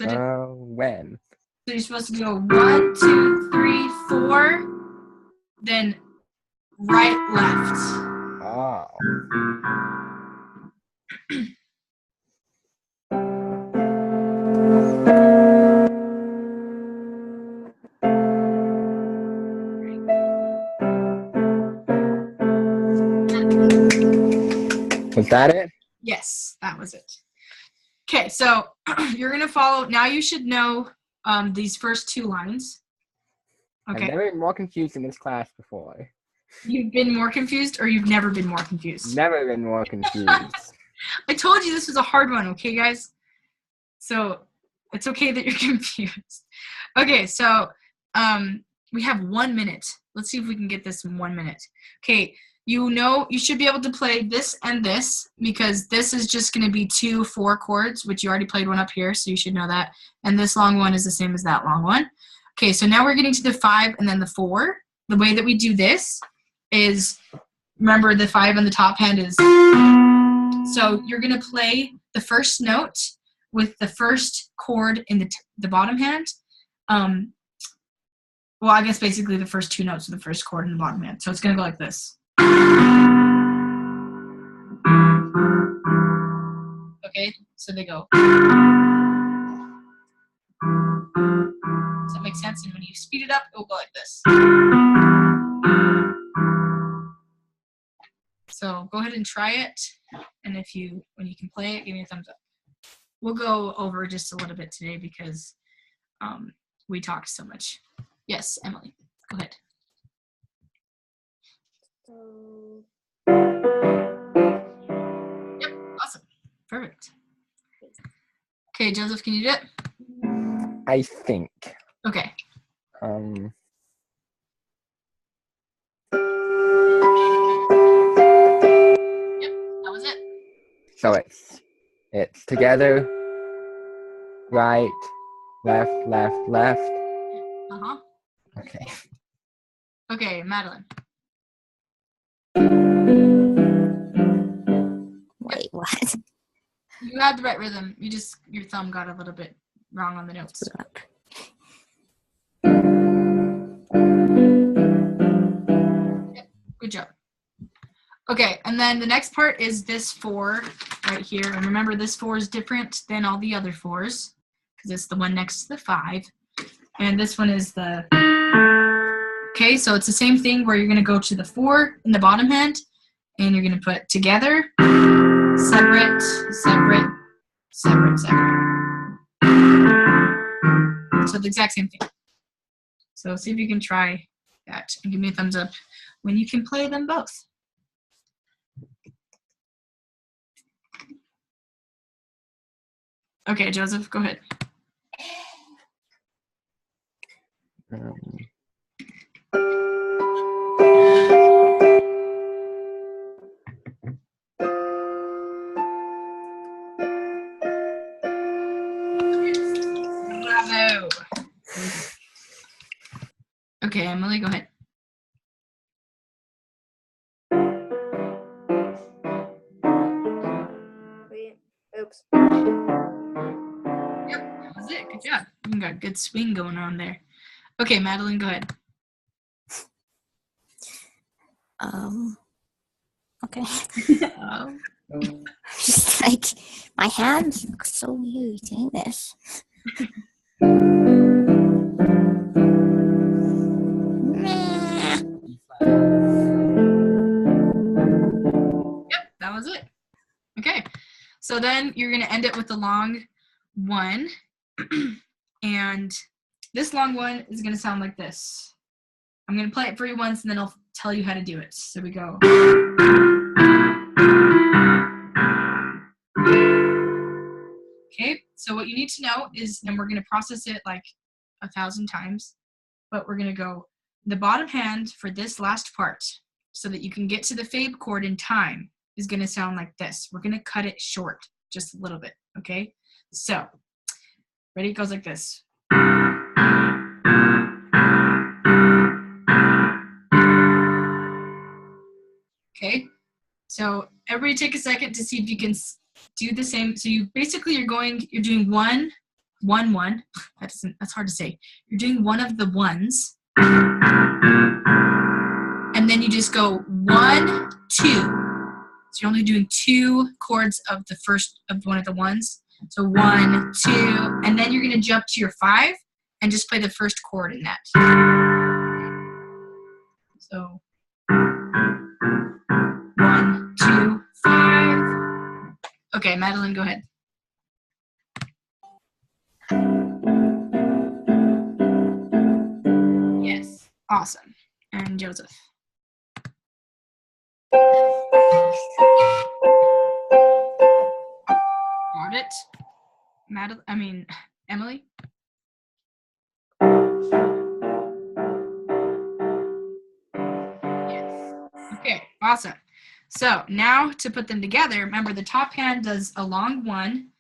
When? So you're supposed to go 1, 2, 3, 4, then right, left. Oh. Was that it? Yes, that was it. Okay, so you're going to follow. Now you should know these first 2 lines. Okay. I've never been more confused in this class before. You've been more confused, or you've never been more confused? Never been more confused. I told you this was a hard one, okay, guys? So it's okay that you're confused. Okay, so we have 1 minute. Let's see if we can get this in 1 minute. Okay, you should be able to play this and this, because this is just going to be 2 4 chords, which you already played one up here, so you should know that. And this long one is the same as that long one. Okay, so now we're getting to the 5 and then the 4. The way that we do this is, remember the 5 on the top hand is, so you're going to play the first note with the first chord in the bottom hand. Well, I guess basically the first 2 notes of the first chord in the bottom hand. So it's going to go like this. Okay, so they go. sense. And when you speed it up, it will go like this. So go ahead and try it. And when you can play it, give me a thumbs up. We'll go over just a little bit today because we talked so much. Yes, Emily, go ahead. So, Yep, awesome. Perfect. Okay, Joseph, can you do it? I think. Okay. Yep, that was it. So it's together, right, left, left, left. Uh-huh. Okay. Okay, Madeline. Wait, what? You had the right rhythm. Your thumb got a little bit wrong on the notes. Yep, good job. Okay, and then the next part is this 4 right here. And remember, this 4 is different than all the other 4s because it's the one next to the 5. And this one is the... Okay, so it's the same thing where you're going to go to the 4 in the bottom hand, and you're going to put together, separate, separate, separate, separate. So the exact same thing. So see if you can try that and give me a thumbs up when you can play them both. Okay, Joseph, go ahead. Bravo. Okay, Emily, go ahead. wait, oops. Yep, that was it. Good job. You got a good swing going on there. Okay, Madeline, go ahead. Okay. Oh. Just like my hands look so weird doing this. Yep, that was it. Okay, so then you're going to end it with a long 1. And this long 1 is going to sound like this. I'm going to play it for you once, and then I'll tell you how to do it. So we go. Okay, so what you need to know is, and we're going to process it like 1,000 times, but we're going to go the bottom hand for this last part so that you can get to the fade chord in time is going to sound like this. We're going to cut it short just a little bit, okay? So, ready? It goes like this. Okay, so everybody take a second to see if you can do the same. So you're doing 1, 1, 1. That's hard to say. You're doing one of the 1s. And then you just go 1, 2. So you're only doing 2 chords of the first of one of the 1s. So 1, 2, and then you're going to jump to your 5 and just play the first chord in that. So 1, 2, 5. Okay, Madeline, go ahead. Yes, awesome. And Joseph. Got it. Emily. Yes. Okay, awesome. So now to put them together, remember the top hand does a long 1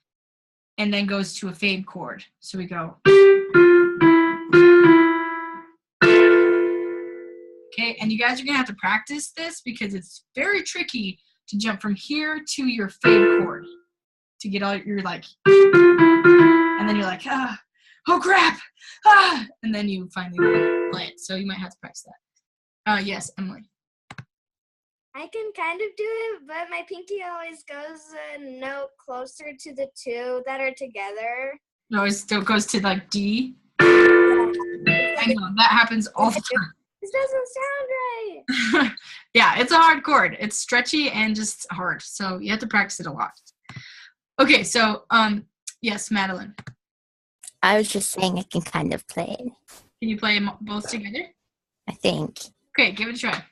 and then goes to a fade chord. So we go. Okay, and you guys are gonna have to practice this because it's very tricky to jump from here to your fade chord to get all your like, and then you're like, oh crap, and then you finally play it. So you might have to practice that. Yes, Emily. I can kind of do it, but my pinky always goes a note closer to the 2 that are together. It always still goes to like D. I know, that happens all the time. This doesn't sound right. Yeah, it's a hard chord. It's stretchy and just hard. So you have to practice it a lot. Okay, so yes, Madeline. I was just saying I can kind of play it, Can you play them both together? I think. Okay, give it a try.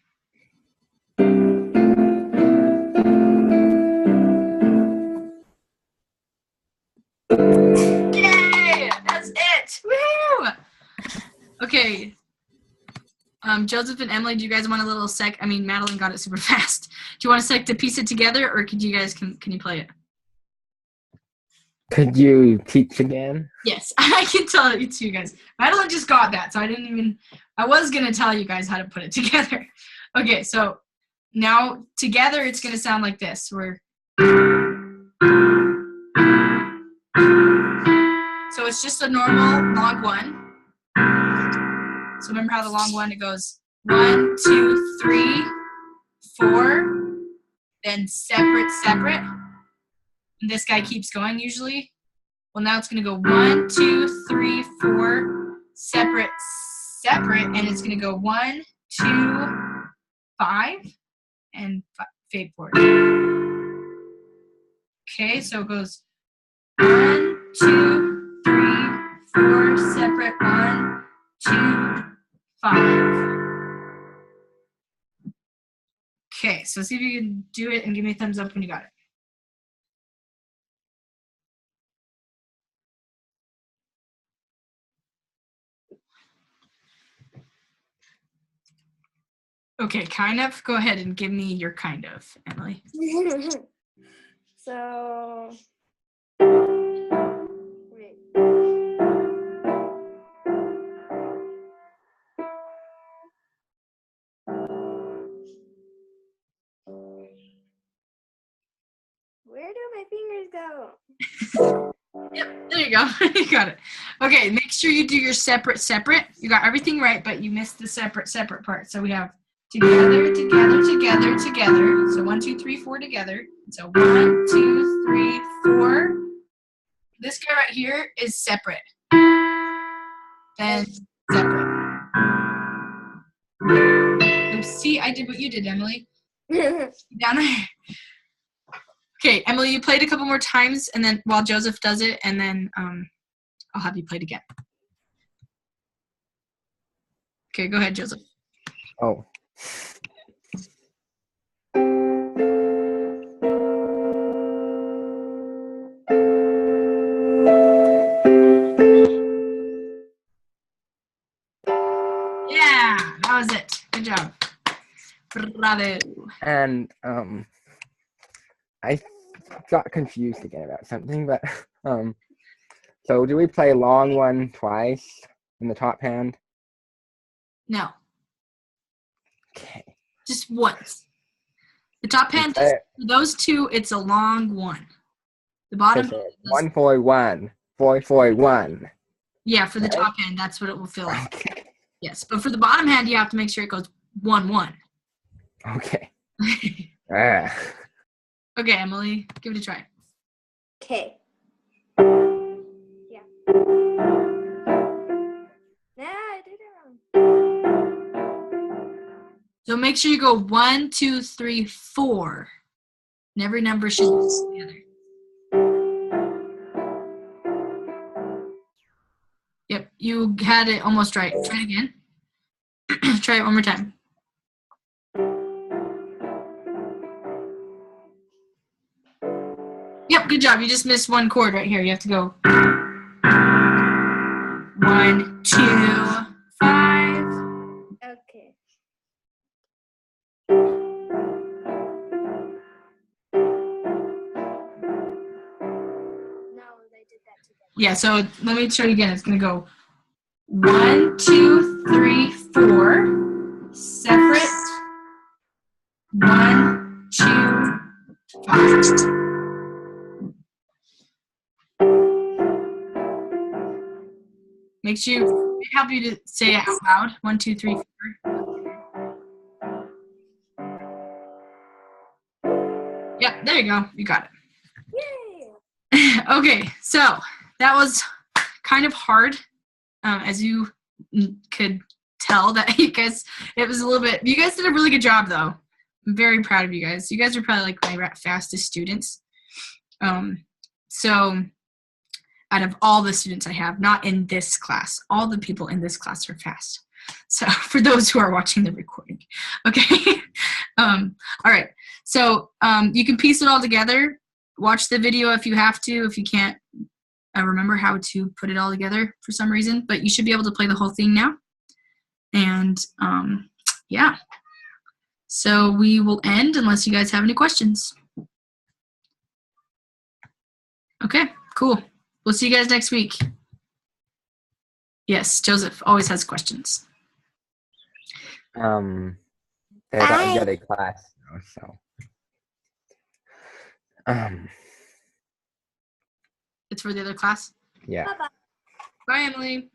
Yay! That's it! Woo! Okay. Joseph and Emily, do you guys want a little sec? I mean, Madeline got it super fast. Do you want a sec to piece it together, or could you guys can you play it? Could you teach again? Yes, I can tell it to you guys. Madeline just got that, so I was gonna tell you guys how to put it together. Okay, so now together it's gonna sound like this. So it's just a normal long one. So remember how the long one, it goes 1, 2, 3, 4, then separate, separate. And this guy keeps going usually. Well, now it's going to go 1, 2, 3, 4, separate, separate, and it's going to go 1, 2, 5, and fade forward. Okay, so it goes 1, 2, 3, 4, separate, 1, 2, 5. Okay, so see if you can do it and give me a thumbs up when you got it. Okay, kind of. Go ahead and give me your kind of, Emily. So, wait. Where do my fingers go? Yep, there you go. You got it. Okay, make sure you do your separate, separate. You got everything right, but you missed the separate, separate part. So we have together, together, together, together. So 1, 2, 3, 4 together. So 1, 2, 3, 4. This guy right here is separate. Then separate. Oops, see, I did what you did, Emily. Down there. Okay, Emily, you played a couple more times, and then while Joseph does it, and then I'll have you play it again. Okay, go ahead, Joseph. Oh. Yeah, that was it. Good job. Bravo. And I got confused again about something, but so do we play long one twice in the top hand? No, Okay. just once. The top hand, play it. for those two, it's a long one. The bottom, So 1 4 1 4 4 1. yeah, for the Right? top hand, that's what it will feel like. Okay. Yes, but for the bottom hand, you have to make sure it goes 1 1. Okay. Okay, Emily, give it a try. Okay. Yeah. Nah, I did it wrong. So make sure you go 1, 2, 3, 4. And every number should be together. Yep, you had it almost right. Try it again. Try it one more time. Yep, good job. You just missed one chord right here. You have to go 1, 2, 5. Okay. No, they did that together. Yeah, so let me show you again. It's going to go 1, 2, 3, 4. Separate. 1, 2, 5. Make sure you help you to say it out loud. 1, 2, 3, 4. Yep, there you go. You got Yay! it. Okay, so that was kind of hard. As you could tell that you guys, it was a little bit, you guys did a really good job though. I'm very proud of you guys. You guys are probably like my fastest students. So out of all the students I have, not in this class, all the people in this class are fast. So for those who are watching the recording, okay. All right. So you can piece it all together. Watch the video if you have to, if you can't remember how to put it all together for some reason, but you should be able to play the whole thing now. And yeah, so we will end unless you guys have any questions. Okay, cool. We'll see you guys next week. Yes, Joseph always has questions. There's the other class, so. It's for the other class? Yeah. Bye-bye. Bye, Emily.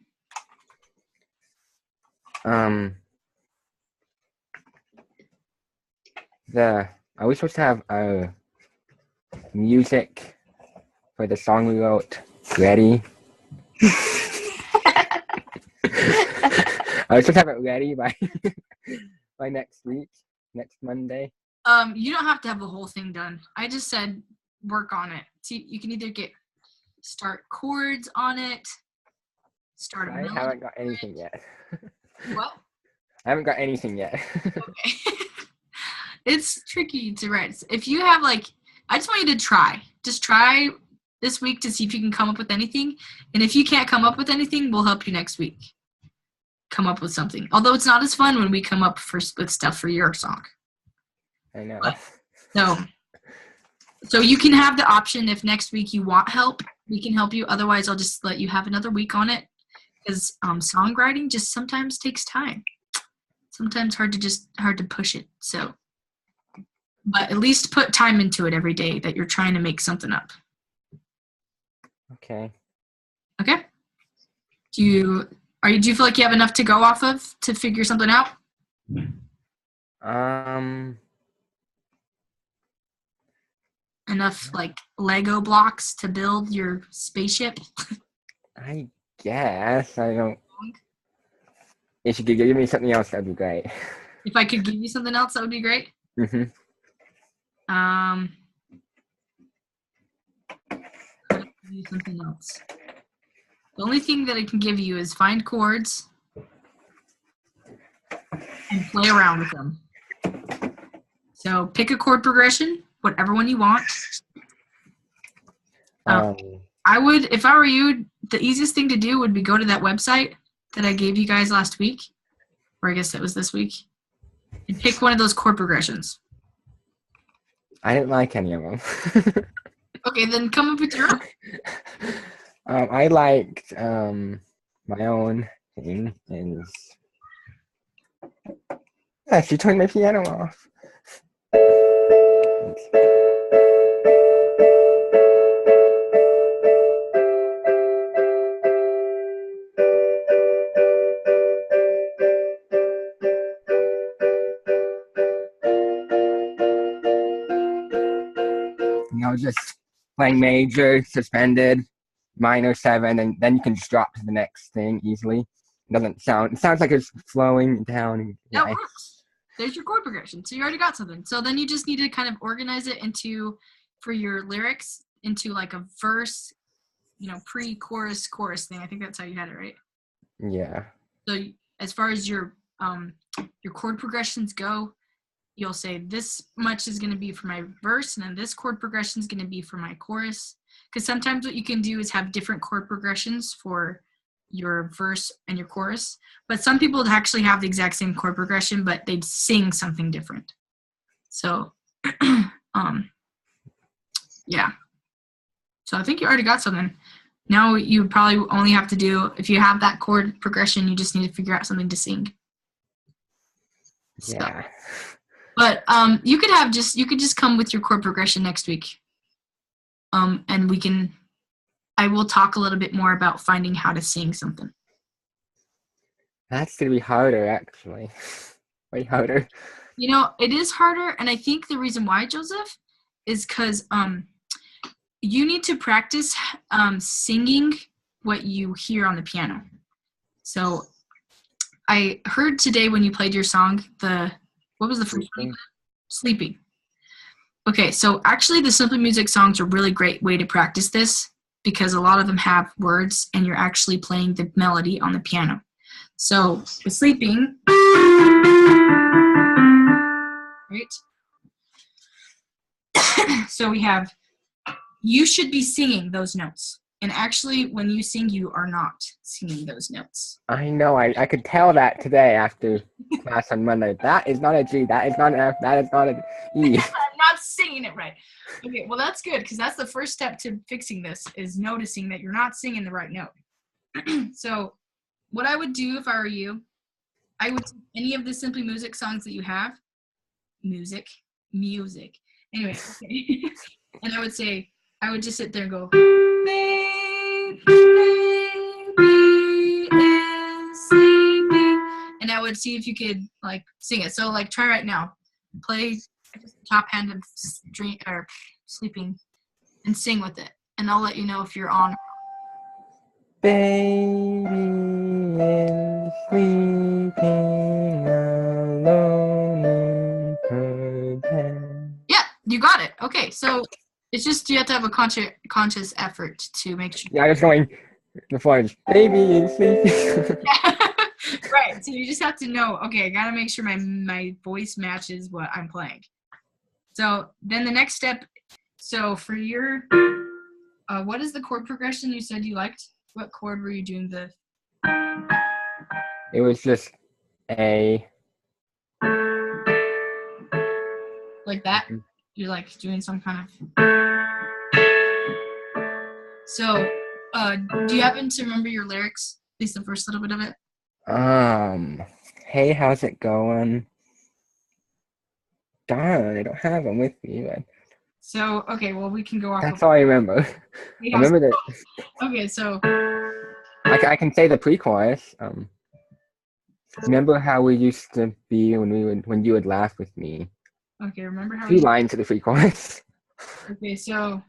Are we supposed to have music for the song we wrote ready? I was supposed to have it ready by by next week, next Monday. You don't have to have the whole thing done. I just said work on it. See, you can either start chords on it, start a melody. I haven't got anything yet. What? I haven't got anything yet. Okay. It's tricky to write. If you have I just want you to try. Just try this week to see if you can come up with anything. And if you can't come up with anything, we'll help you next week come up with something. Although it's not as fun when we come up with stuff for your song. I know. So you can have the option if next week you want help, we can help you. Otherwise, I'll just let you have another week on it because songwriting just sometimes takes time. Sometimes hard to push it. So, but at least put time into it every day that you're trying to make something up. Okay. Okay. Do you feel like you have enough to go off of to figure something out? Enough Lego blocks to build your spaceship? I guess. I don't. If you could give me something else, that'd be great. If I could give you something else, that would be great. Mm-hmm. Give you something else. The only thing that I can give you is find chords and play around with them. So pick a chord progression, whatever one you want. I would, if I were you, the easiest thing to do would be go to that website that I gave you guys last week, or I guess that was this week, and pick one of those chord progressions. I didn't like any of them. Okay, then come up with your own. I liked my own thing is. Yeah, she turned my piano off. Just playing major, suspended, minor 7, and then you can just drop to the next thing easily. It sounds like it's flowing down. That works. There's your chord progression. So you already got something. So then you just need to kind of organize it for your lyrics, into a verse, pre-chorus, chorus thing. I think that's how you had it, right? Yeah. So as far as your chord progressions go, you'll say this much is going to be for my verse, and then this chord progression is going to be for my chorus. Because sometimes what you can do is have different chord progressions for your verse and your chorus. But some people actually have the exact same chord progression, but they'd sing something different. So, yeah. So I think you already got something. Now you probably only have to do, if you have that chord progression, you just need to figure out something to sing. Yeah. So, but you could just come with your chord progression next week. And I will talk a little bit more about finding how to sing something. That's going to be harder, actually. Way harder. It is harder, and I think the reason why, Joseph, is because you need to practice singing what you hear on the piano. So I heard today when you played your song, what was the first one? Sleeping. Okay, so actually the Simply Music songs are a really great way to practice this because a lot of them have words and you're actually playing the melody on the piano. So with sleeping, right? So we have, you should be singing those notes. And actually, when you sing, you are not singing those notes. I know. I could tell that today after class on Monday. That is not a G. That is not an F. That is not an E. I'm not singing it right. Okay, well, that's good because that's the first step to fixing this is noticing that you're not singing the right note. So what I would do if I were you, I would take any of the Simply Music songs that you have. Music. Anyway, okay. And I would just sit there and go, baby is sleeping. And I would see if you could like sing it. So like try right now. Play top hand of sleeping and sing with it. And I'll let you know if you're on. Baby is sleeping alone in her bed. Yeah, you got it. Okay, so it's just you have to have a conscious effort to make sure. Yeah, I was going before I just, baby is sleeping. Right, so you just have to know, okay, I gotta make sure my voice matches what I'm playing. So then the next step, so for your, what is the chord progression you said you liked? What chord were you doing It was just A. Like that? You're like doing some kind of. So, do you happen to remember your lyrics? At least the first little bit of it? Hey, how's it going? Darn, I don't have them with me, but So, okay, well, we can go off. that's all I remember. I remember that. Okay, so. I can say the pre-chorus. Remember how we used to be when you would laugh with me. Okay, remember how. 2 lines to the pre-chorus. Okay, so.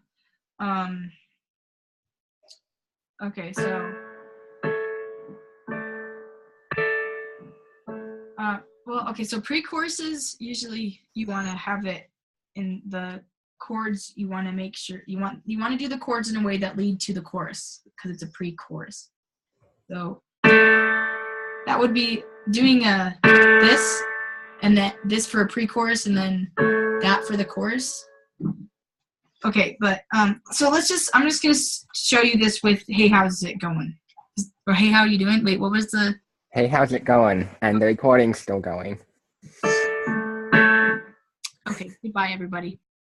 Okay, so. Well, okay, so pre-choruses, usually you want to have it in the chords. You want to make sure you want to do the chords in a way that lead to the chorus because it's a pre-chorus. So that would be doing this and then this for a pre-chorus and then that for the chorus. Okay, but so I'm just gonna show you this with Hey, how's it going? Or Hey, how you doing? Wait, what was the? Hey, how's it going? And the recording's still going. Okay, goodbye, everybody.